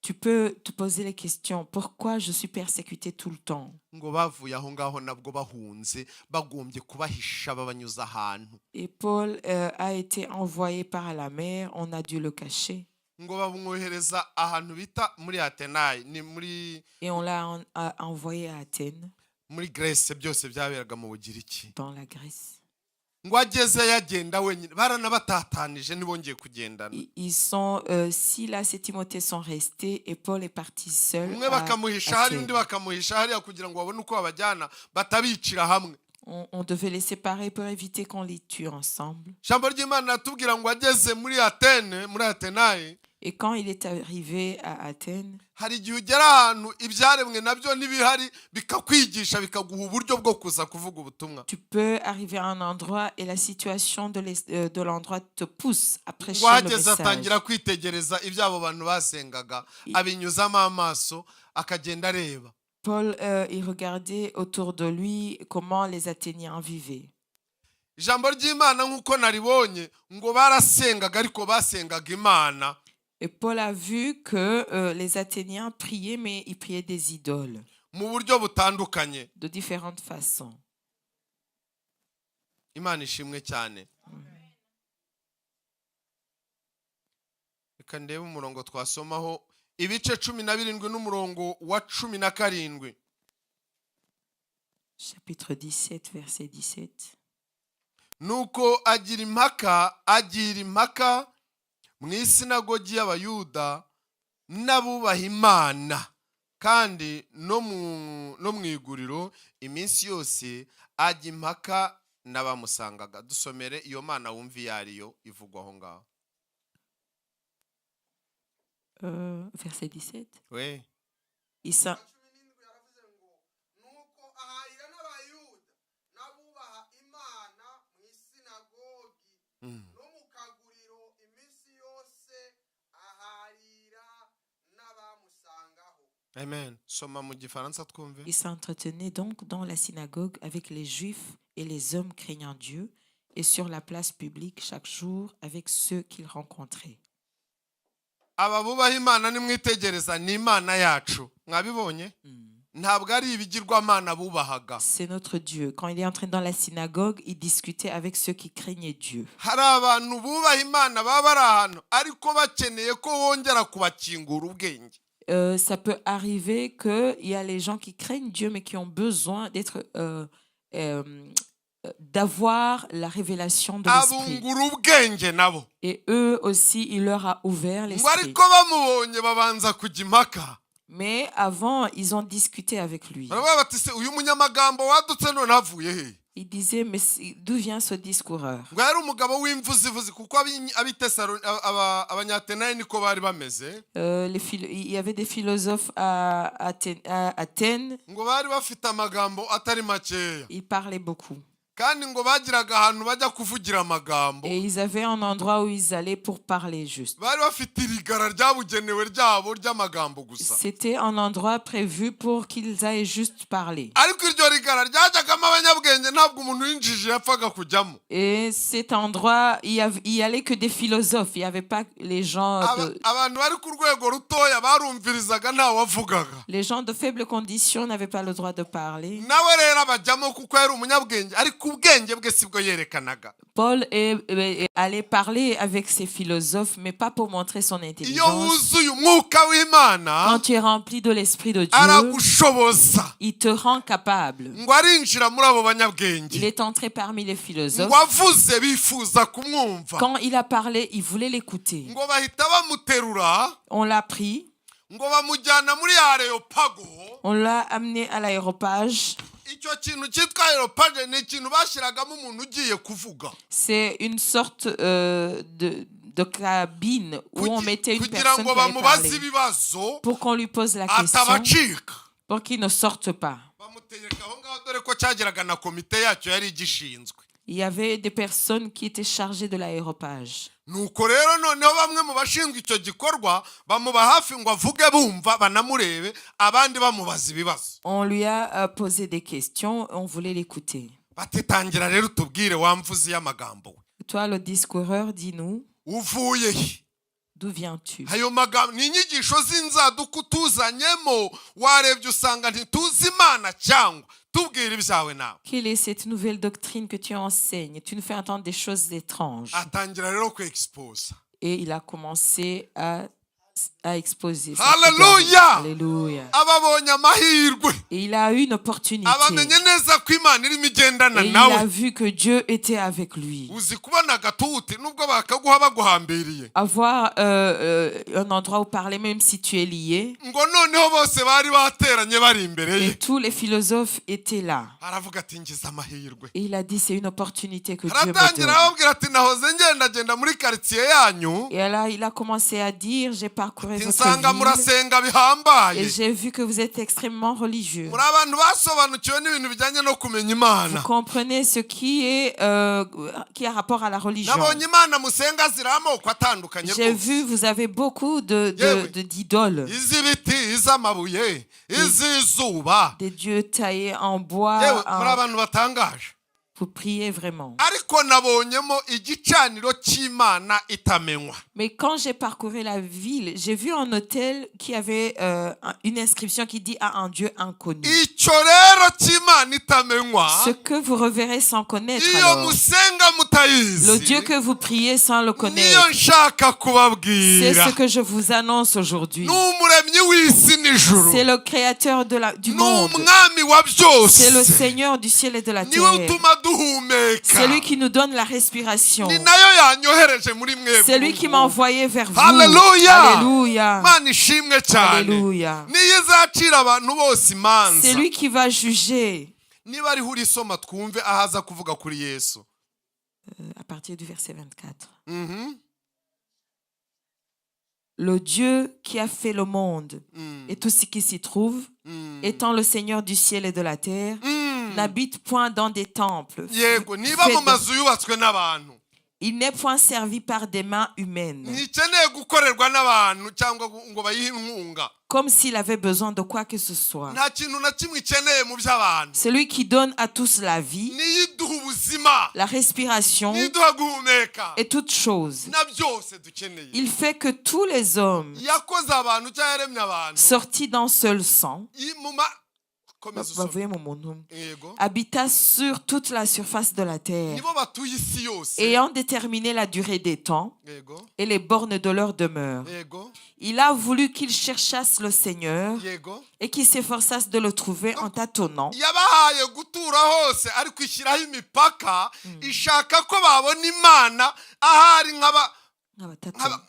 Tu peux te poser les questions. Pourquoi je suis persécuté tout le temps? Ngo bavuye aho ngaho nabwo bahunze bagombye kubahisha babanyuza ahantu. Et Paul a été envoyé par la mer. On a dû le cacher. Ngo bamwohereza ahantu bita muri Atenayi ni muri Et on l'a envoyé à Athènes, muri Grèce. Byose byaberaga mu Bugiriki. dans la Grèce. Ngo ageze yagenda wenyine baranabatatanije ntibongeye kugendana. Ils sont, Silas et Timothée sont restés et Paul est parti seul Umwe à bakamuhisha hari undi Athènes. bakamuhisha hariya kugira ngo babone uko babajyana batabicira hamwe. On devait les séparer pour éviter qu'on les tue ensemble. Ijambo ry'Imana ratubwira ngo ageze muri Atene muri Atenayi. Et quand il est arrivé à Athènes, hari igihe ugera ahantu ibyaremwe nabyo n'ibihari bikakwigisha bikaguha uburyo bwo kuza kuvuga ubutumwa tu peux arriver à un endroit et la situation de l'endroit te pousse à prêcher ngo le ahageze message. atangira kwitegereza ibyo abo bantu basengaga abinyuzamo amaso akagenda areba Paul, il regardait autour de lui comment les Athéniens vivaient. ijambo ry'Imana nk'uko naribonye ngo barasengaga ariko basengaga Imana. Et Paul a vu que les Athéniens priaient, mais ils priaient des idoles mu buryo butandukanye. de différentes façons. Imana ishimwe cyane. Reka ndebe umurongo twasomaho ibice 17 n'umurongo wa 17. Chapitre 17, verset 17. Nuko agira impaka mu isinagogi y'Abayuda n'abubaha Imana kandi no mu iguriro iminsi yose ajya impaka n'abamusangaga. Dusomere iyo Mana wumva iyo ariyo ivugwa aho ngaho. Verset 17. We Amen. Soma mu gifaransa twumve. Il s'entretenait donc dans la synagogue avec les Juifs et les hommes craignant Dieu, et sur la place publique chaque jour avec ceux qu'il rencontrait. Aba bubaha Imana nimwitegereza ni Imana yacu. Mwabibonye? Ntabwo ari ibigirwamana bubahaga. C'est notre Dieu. Quand il est entré dans la synagogue, il discutait avec ceux qui craignaient Dieu. Hari abantu bubaha Imana baba bari ahantu ariko bakeneye ko wongera kubakingura ubwenge. Ça peut arriver qu'il y a les gens qui craignent Dieu, mais qui ont besoin d'avoir la révélation de l'Esprit. Abungura ubwenge nabo. Et eux aussi, il leur a ouvert Ngo l'Esprit. ariko bamubonye babanza kujya impaka. Mais avant, ils ont discuté avec lui. Baravuga bati se uyu munyamagambo wadutse none avuye he? Il disait, mais d'où vient ce discoureur? Ngo yari umugabo w'imvuzivuzi kuko abanyatenayi niko bari bameze. Il y avait des philosophes à Athènes. Ngo bari bafite amagambo atari makeya. Ils parlaient beaucoup. Kandi ngo bagiraga ahantu bajya kuvugira amagambo. Et ils avaient un endroit où ils allaient pour parler juste. Bari bafite irigara ryabugenewe ryabo ry'amagambo gusa. C'était un endroit prévu pour qu'ils aillent juste parler. Ariko iryo rigara ryajagamo abanyabwenge ntabwo umuntu winjije yapfaga kujyamo. Et cet endroit, il y allait que des philosophes. Il n'y avait pas les gens abantu bari ku rwego rutoya barumvirizaga ntawe wavugaga. les gens de faible condition n'avaient pas le droit de parler. Nawe rero abajyamo kuko yari umunyabwenge ariko ubwenge bwe sibwo yerekanaga. Paul allait parler avec ces philosophes, mais pas pour montrer son Iyo intelligence. wuzuye umwuka w'Imana Quand tu es rempli de l'Esprit de Dieu, aragushoboza. il te rend capable. Ngo arinjira muri abo banyabwenge. Il est entré parmi les philosophes. Ngo avuze bifuza kumwumva. Quand il a parlé, il voulait l'écouter. Ngo bahita bamuterura. On l'a pris, Ngo bamujyana muri Areopago. on l'a amené à l'aéropage. Icyo kintu cyitwa Areopago ni ikintu bashyiragamo umuntu ugiye kuvuga. C'est une sorte de cabine où on mettait une Kugira personne ngo qui allait bamubaze parler ibibazo pour qu'on lui pose la question, atabacika. pour qu'il ne sorte pas. Bamutegeka aho ngaho dore ko cyagiraga na komite yacyo yari igishinzwe. Il y avait des personnes qui étaient chargées de l'aéropage. Nuko rero noneho bamwe mu bashinzwe icyo gikorwa bamuba hafi ngo avuge bumva banamurebe abandi bamubaza ibibazo. On lui a posé des questions, on voulait l'écouter. Batitangira rero tubwire wamvuze y'amagambo. Toi, le discoureur, dis-nous, Uvuye he? d'où viens-tu? Ayo magambo ni inyigisho z'inzaduka utuzanyemo warebye usanga ntituzi Imana cyangwa tubwire ibyawe nawe. Quelle est cette nouvelle doctrine que tu enseignes? Tu nous fais entendre des choses étranges. Atangira rero ku expose. Et il a commencé à a exposé sa Hallelujah. faiblesse. Alléluia. ababonye amahirwe Et il a eu une opportunité. abamenye neza ko Imana irimo igendana Et il a nawe. vu que Dieu était avec lui. uzi kubona agatuti nubwo bakaguha baguhambiriye Avoir un endroit où parler, même si tu es lié. ngo noneho bose bari bateranye bari imbere Et ye. tous les philosophes étaient là. aravuga ati ngize amahirwe. Et il a dit, c'est une opportunité que Dieu me aratangira donne. arababwira ati nahoze ngendagenda muri quartier yanyu Et là, il a commencé à dire, j'ai parcouru ati votre nsanga ville murasenga bihambaye. et j'ai vu que vous êtes extrêmement religieux. muri abantu basobanukiwe n'ibintu bijyanye no kumenya Imana. Vous comprenez ce qui a rapport à la religion. nabonye Imana musenga ziri amoko atandukanye J'ai rwose. vu, vous avez beaucoup d'idoles, iz'ibiti iz'amabuye iz'izuba. des dieux taillés en bois. yewe muri abantu batangaje. Vous priez vraiment. ariko nabonyemo igicaniro cy'Imana itamenywa. Mais quand j'ai parcouru la ville, j'ai vu un hôtel qui avait une inscription qui dit à un Dieu inconnu. icyo rero cy'Imana itamenywa Ce que vous reverrez sans connaître, iyo alors, musenga mutayizi le Dieu que vous priez sans le niyo connaître, nshaka c'est kubabwira. ce que je vous annonce aujourd'hui. ni umuremyi w'isi n'ijuru. C'est le créateur du ni monde. umwami wa C'est le byose. Seigneur du ciel et de la niwe terre. utuma duhumeka. C'est lui qui nous donne la respiration. ni nayo yanyohereje muri mwebwe. C'est lui qui m'a envoyé vers vous. Hallelujah. Alléluia. Imana ishimwe cyane. Alléluia. niyo izacira abantu bose imanza. C'est lui qui va juger. niba ariho urisoma twumve ahaza kuvuga kuri Yesu. À partir du verset 24. Mhm. Le Dieu qui a fait le monde et tout ce qui s'y trouve, étant le Seigneur du ciel et de la terre, n'habite point dans des temples. yego niba mu mazu yubatswe n'abantu Il n'est point servi par des mains humaines, ntikeneye gukorerwa n'abantu cyangwa ngo bayihe inkunga. comme s'il avait besoin de quoi que ce soit. nta kintu na kimwe ikeneye mu by'abantu. Celui qui donne à tous la vie, niyo iduha ubuzima. la respiration niyo iduha guhumeka. et toutes choses. na byose dukeneye. Il fait que tous les hommes, yakoze abantu cyangwa yaremye abantu. sortis d'un seul sang, komeza usome. bavuye mu muntu, yego habita sur toute la surface de la terre, nibo batuye isi yose. ayant déterminé la durée des temps yego et les bornes de leur demeure. yego Il a voulu qu'ils cherchassent le Seigneur yego et qu'ils s'efforçassent de le trouver en tâtonnant. yabahaye gutura hose ariko ishyiraho imipaka. ishaka ko babona Imana ahari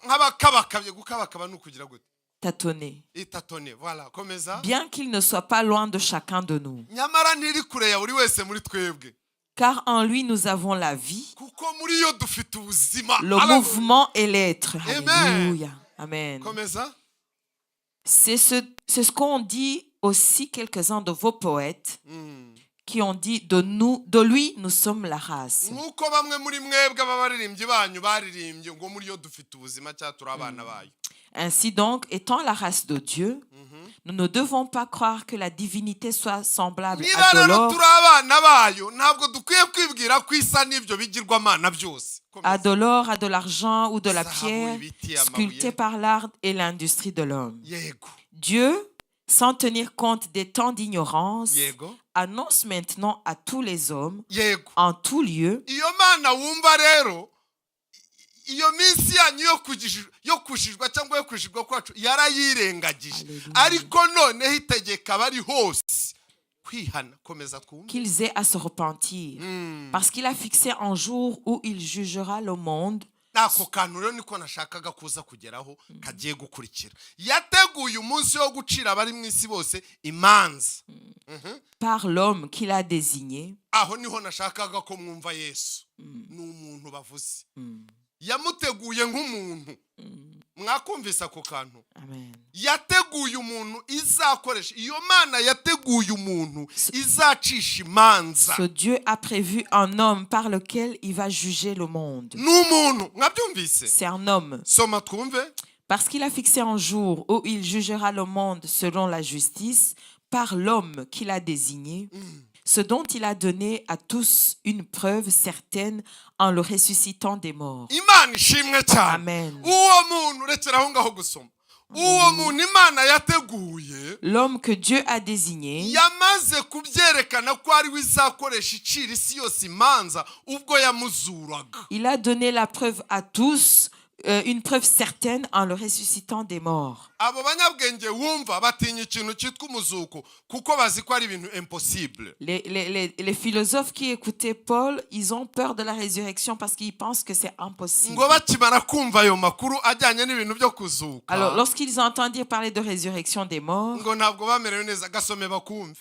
nk'abakabakabye. gukabakaba ni ukugira gute? Tâtonner. itatone. voilà komeza. Bien qu'il ne soit pas loin de chacun de nous. nyamara ntiri kure ya buri wese muri twebwe. Car en lui nous avons la vie, kuko muri yo dufite ubuzima. le mouvement et l'être. Amen. Alléluia. Amen. komeza. C'est ce qu'ont dit aussi quelques-uns de vos poètes qui ont dit de lui nous sommes la race. nk'uko bamwe muri mwebwe ababaririmbyi banyu baririmbye ngo muri yo dufite ubuzima cyangwa turi abana bayo. Ainsi donc, étant la race de Dieu, nous ne devons pas croire que la divinité soit semblable niba à de rero l'or, turi abana bayo ntabwo dukwiye kwibwira ko isa n'ibyo bigirwamana byose. à de l'or, à de l'argent ou de la Zahabu, pierre, ibiti, sculptée amabuye. par l'art et l'industrie de l'homme. yego Dieu, sans tenir compte des temps d'ignorance, yego annonce maintenant à tous les hommes, yego. en tout lieu, iyo Mana wumva rero iyo minsi yanyu yo kushijwa cyangwa yo kushijwa kwacu yarayirengagije. Alléluia. ariko noneho itegeka bari hose kwihana. komeza twumve. qu'ils aient à se repentir, parce qu'il a fixé un jour où il jugera le monde. n'ako kantu rero niko nashakaga kuza kugeraho kagiye gukurikira. yateguye umunsi wo gucira abari mu isi bose imanza. Par l'homme qu'il a désigné. aho niho nashakaga ko mwumva Yesu ni umuntu bavuze. yamuteguye nk'umuntu. mwakumvise ako kantu? Amen. yateguye umuntu izakoresha. iyo Mana yateguye umuntu izacisha imanza. Ce Dieu a prévu un homme par lequel il va juger le monde. ni umuntu. mwabyumvise? C'est un homme. soma twumve. Parce qu'il a fixé un jour où il jugera le monde selon la justice par l'homme qu'il a désigné, ce dont il a donné à tous une preuve certaine en le ressuscitant des morts. Imana ishimwe cyane. Amen. uwo muntu rekera aho ngaho gusoma. uwo muntu Imana yateguye L'homme que Dieu a désigné, yamaze kubyerekana ko ari we izakoresha icira isi yose imanza ubwo yamuzuraga. il a donné la preuve à tous une preuve certaine en le ressuscitant des morts. abo banyabwenge wumva batinya ikintu cyitwa umuzuko kuko bazi ko ari ibintu impossible. Les philosophes qui écoutaient Paul, ils ont peur de la résurrection parce qu'ils pensent que c'est impossible. ngo bakimara kumva ayo makuru ajyanye n'ibintu byo kuzuka, Alors, lorsqu'ils entendirent parler de résurrection des morts, ngo ntabwo bamerewe neza. Gasome bakumve.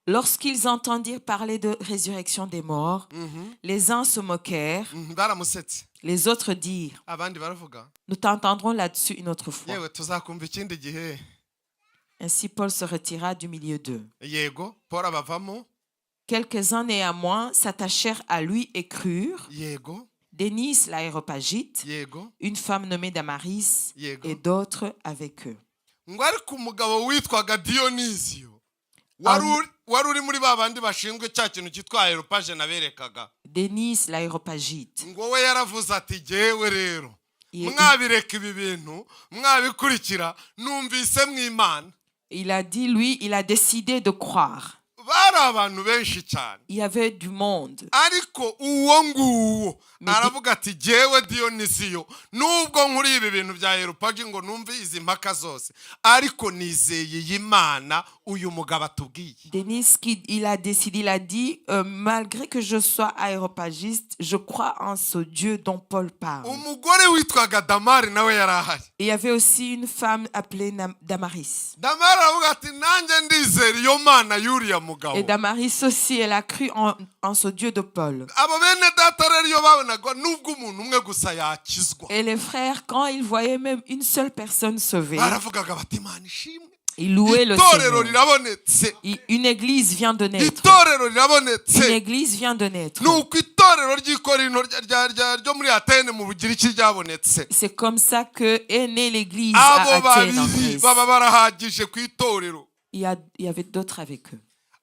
lorsqu'ils entendirent parler de résurrection des morts, les uns se moquèrent, Baramusetse, les autres dirent, abandi baravuga nous t'entendrons là-dessus une autre fois. yewe tuzakumva ikindi gihe. Ainsi, Paul se retira du milieu d'eux. Yego, Paul abavamo. Quelques-uns néanmoins s'attachèrent à lui et crurent. Yego, Dénis l'aéropagite, yego, une femme nommée Damaris, yego. et d'autres avec eux. Ngo ariko umugabo witwaga Dionisio wari uri muri ba bandi bashinzwe cya kintu cyitwa aeropage naberekaga. Dénis l'aéropagite. Ngo we yaravuze ati jyewe rero mwabireka ibi bintu mwabikurikira numvise mw'Imana. Il a dit, lui, il a décidé de croire. Bari abantu benshi cyane, Il y avait du monde. ariko uwo nguwo aravuga ati jyewe Dionisio nubwo nkuri ibi bintu bya aeropage ngo numve izi mpaka zose, ariko nizeye iyi Imana uyu mugabo atubwiye. Denis, il a décidé, il a dit, malgré que je sois aéropagiste, je crois en ce Dieu dont Paul parle. Umugore witwaga Damari nawe yarahari. Et il y avait aussi une femme appelée Damaris. Damari aravuga ati nanjye ndizera iyo Mana y'uriya mugabo. Et Damaris aussi, elle a cru en ce Dieu de Paul. Abo bene data rero iyo babonaga nubwo umuntu umwe gusa yakizwa, Et les frères, quand ils voyaient même une seule personne sauvée, baravugaga bati Imana ishimwe, ils louaient le itorero Seigneur. rirabonetse, Une église vient de naître. itorero Une rirabonetse. église vient de naître. Nuko itorero ry'Ikorinto ryo muri Atene mu Bugiriki ryabonetse. C'est comme ça que est née l'église à Abo Athènes en babiri Grèce. baba barahagije ku itorero. Il y avait d'autres avec eux.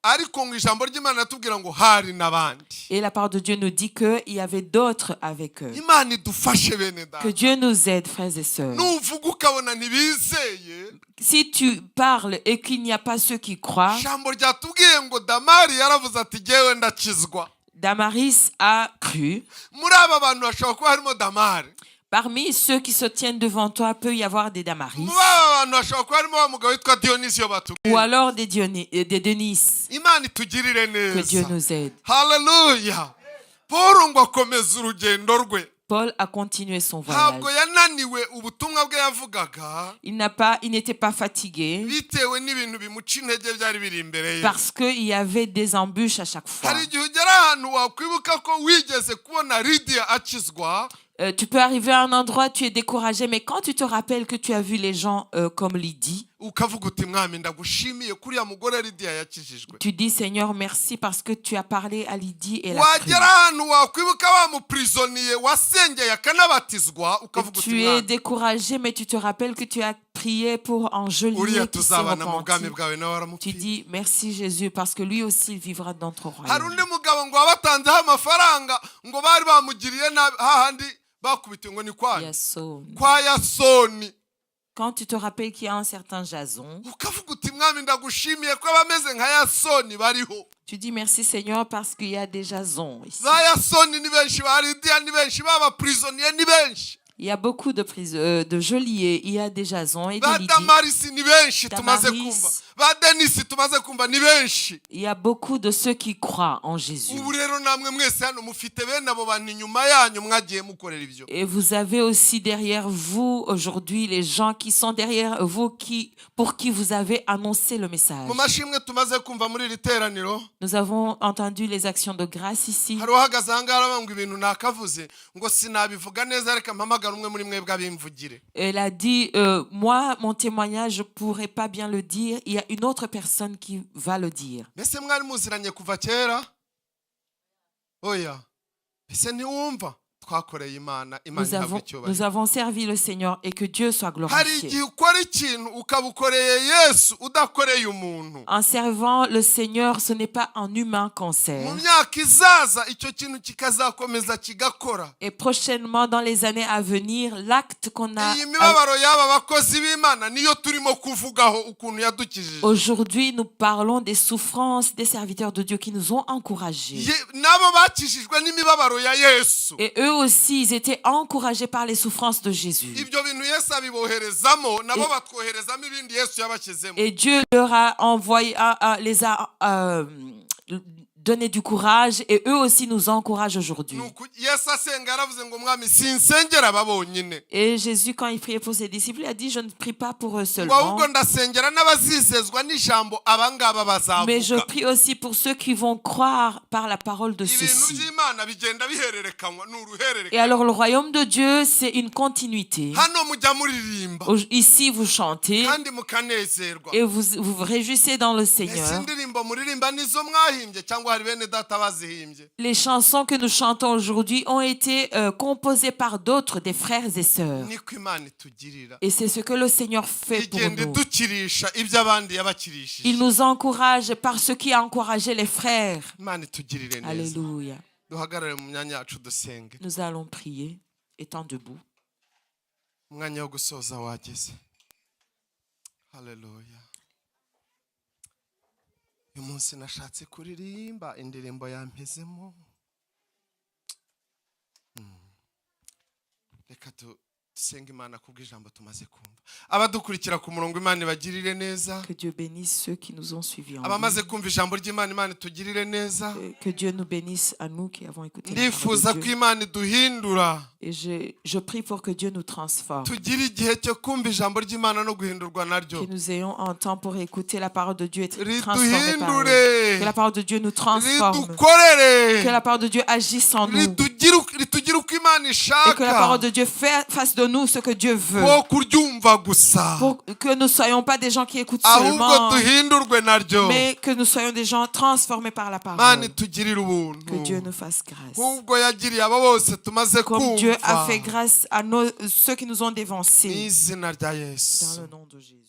Ariko ngo ijambo ry'Imana ratubwira ngo hari n'abandi. Et la parole de Dieu nous dit qu'il y avait d'autres avec eux. Imana idufashe bene data. Que Dieu nous aide, frères et sœurs. Nuvuga ukabona ntibizeye, Si tu parles et qu'il n'y a pas ceux qui croient, ijambo ryatubwiye ngo Damari yaravuze ati jyewe ndakizwa. Damaris a cru. Muri aba bantu hashobora kuba harimo Damari. Parmi ceux qui se tiennent devant toi, peut y avoir des Damaris. Muri aba bantu hashobora kuba harimo wa mugabo witwa Dionisio Ou batubwiye. alors des Denis. Imana itugirire Que Dieu neza. nous aide. Haleluya. Paul ngo akomeza urugendo rwe. Paul a continué son Ntabwo voyage. yananiwe ubutumwa bwe yavugaga Il n'était pas fatigué bitewe n'ibintu bimuca intege byari biri imbere ye. parce qu'il y avait des embûches à chaque fois. Hari igihe ugera ahantu wakwibuka ko wigeze kubona Lydia akizwa, Tu peux arriver à un endroit, tu es découragé, mais quand tu te rappelles que tu as vu les gens comme Lydie, ukavuga uti mwami ndagushimiye kuri ya mugore Lydia yakijijwe. tu dis Seigneur merci parce que tu as parlé à Lydie et elle a cru. Wagera ahantu wakwibuka wa muprisoniye wasengeye akanabatizwa ukavuga uti Tu es mwami découragé, mais tu te rappelles que tu as prié pour un geôlier uriya qui s'est tuzabana mu repenti. bwami bwawe nawe Tu waramupfiye. dis merci Jésus parce que lui aussi il vivra dans ton Hari royaume. undi mugabo ngo wabatanzeho amafaranga ngo bari bamugiriye nabi, hahandi bakubitiwe ngo ni Yason. kwa Yasoni. Quand tu te rappelles qu'il y a un certain Jason, Ukavuga uti mwami ndagushimiye ko abameze nka Yasoni bariho. tu dis merci Seigneur parce qu'il y a des Jasons ici. Ba Yasoni ni benshi, ba Lydia ni benshi, baba prisonnier ni benshi, Il y a beaucoup de geôliers, il y a des Jasons et des ba Lydie. Damaris ni benshi tumaze Damaris. kumva, ba Denisi tumaze kumva ni benshi. Il y a beaucoup de ceux qui croient en Jésus. Ubu rero namwe mwese hano mufite bene abo bantu inyuma yanyu mwagiye mukorera ibyo. Et vous avez aussi derrière vous aujourd'hui les gens qui sont derrière vous pour qui vous avez annoncé le message. Mu mashimwe tumaze kumva muri iri teraniro, Nous avons entendu les actions de grâce ici. hari uhagaze aha ngaha aravuga ngo ibintu nakavuze ngo sinabivuga neza, reka mpamagara umwe muri mwebwe abimvugire. Elle a dit, moi, mon témoignage, je ne pourrais pas bien le dire. Il y a une autre personne qui va le dire. Mbese mwari muziranye kuva kera? Oya. Ese ntiwumva twakoreye Imana, Imana Nous ihabwe avons, icyubahiro. nous avons servi le Seigneur et que Dieu soit Hari glorifié. igihe ukora ukora ikintu ukabukoreye Yesu udakoreye umuntu, En servant le Seigneur, ce n'est pas un humain qu'on mu sert. myaka izaza icyo kintu kikazakomeza kigakora. Et prochainement, dans les années à venir, l'acte qu'on a Iyi mibabaro y'aba bakozi b'Imana niyo turimo kuvugaho ukuntu yadukijije. aujourd'hui, nous parlons des souffrances des serviteurs de Dieu qui nous ont encouragés. Nabo bakijijwe n'imibabaro ya Yesu. Et eux aussi, ils étaient encouragés par les souffrances de Jésus. Ibyo bintu Yesu abiboherezamo nabo batwoherezamo ibindi Yesu yabashyizemo. Et Dieu leur a envoyé, les a donné du courage, et eux aussi nous encouragent aujourd'hui. Yesu asenga yaravuze ngo mwami sinsengera aba bonyine, Et Jésus, quand il priait pour ses disciples, il a dit, je ne prie pas pour eux ngo seulement, ahubwo ndasengera n'abazizezwa n'ijambo abangaba mais je bazavuga. prie aussi pour ceux qui vont croire par la parole de Ibintu ceux-ci. by'Imana bigenda bihererekanywa Et n'uruhererekanywa. alors le royaume de Dieu, c'est une continuité. Hano mujya muririmba Ici, vous chantez kandi mukanezerwa. et vous vous réjouissez dans le Ese Seigneur. indirimbo muririmba nizo mwahimbye cyangwa hari bene data bazihimbye? Les chansons que nous chantons aujourd'hui ont été composées par d'autres, des frères et sœurs. Niko Imana itugirira. Et c'est ce que le Seigneur fait pour Igenda nous. idukirisha ibyo abandi yabakirishije. Il nous encourage par ce qui a encouragé les frères. Imana itugirire neza. Alléluia. Duhagarare mu myanya yacu dusenge. Nous allons prier, étant debout. Umwanya wo gusoza wageze. Haleluya. Uyu munsi nashatse kuririmba indirimbo yampezemo. Reka dusenge Imana kubw'ijambo tumaze kumva. Abadukurikira ku murongo Imana ibagirire neza. Que Dieu bénisse ceux qui nous ont suivis en Abamaze ligne. kumva ijambo ry'Imana, Imana itugirire neza. Que Dieu nous bénisse à nous qui avons écouté la parole Ndifuza de ko Dieu. Imana iduhindura. Et je prie pour que Dieu nous transforme. Tugire igihe cyo kumva ijambo ry'Imana no guhindurwa naryo. Que nous ayons un temps pour écouter la parole de Dieu et être transformés par elle. Riduhindure. Que la parole de Dieu nous transforme. Ridukorere. Que la parole de Dieu agisse en nous. Ritugire uko Imana Et que la parole ishaka. de Dieu fasse de nous ce que Dieu veut. Ko kuryumva gusa. Pour que nous ne soyons pas des gens qui écoutent Ahubwo seulement, duhindurwe naryo. mais que nous soyons des gens transformés par la Imana parole. itugirire ubuntu. Que Dieu nous fasse grâce. Nk'ubwo yagiriye abo bose tumaze Comme Dieu a kumva. fait grâce à ceux qui nous ont Mu dévancés. izina rya Dans Yesu. le nom de Jésus.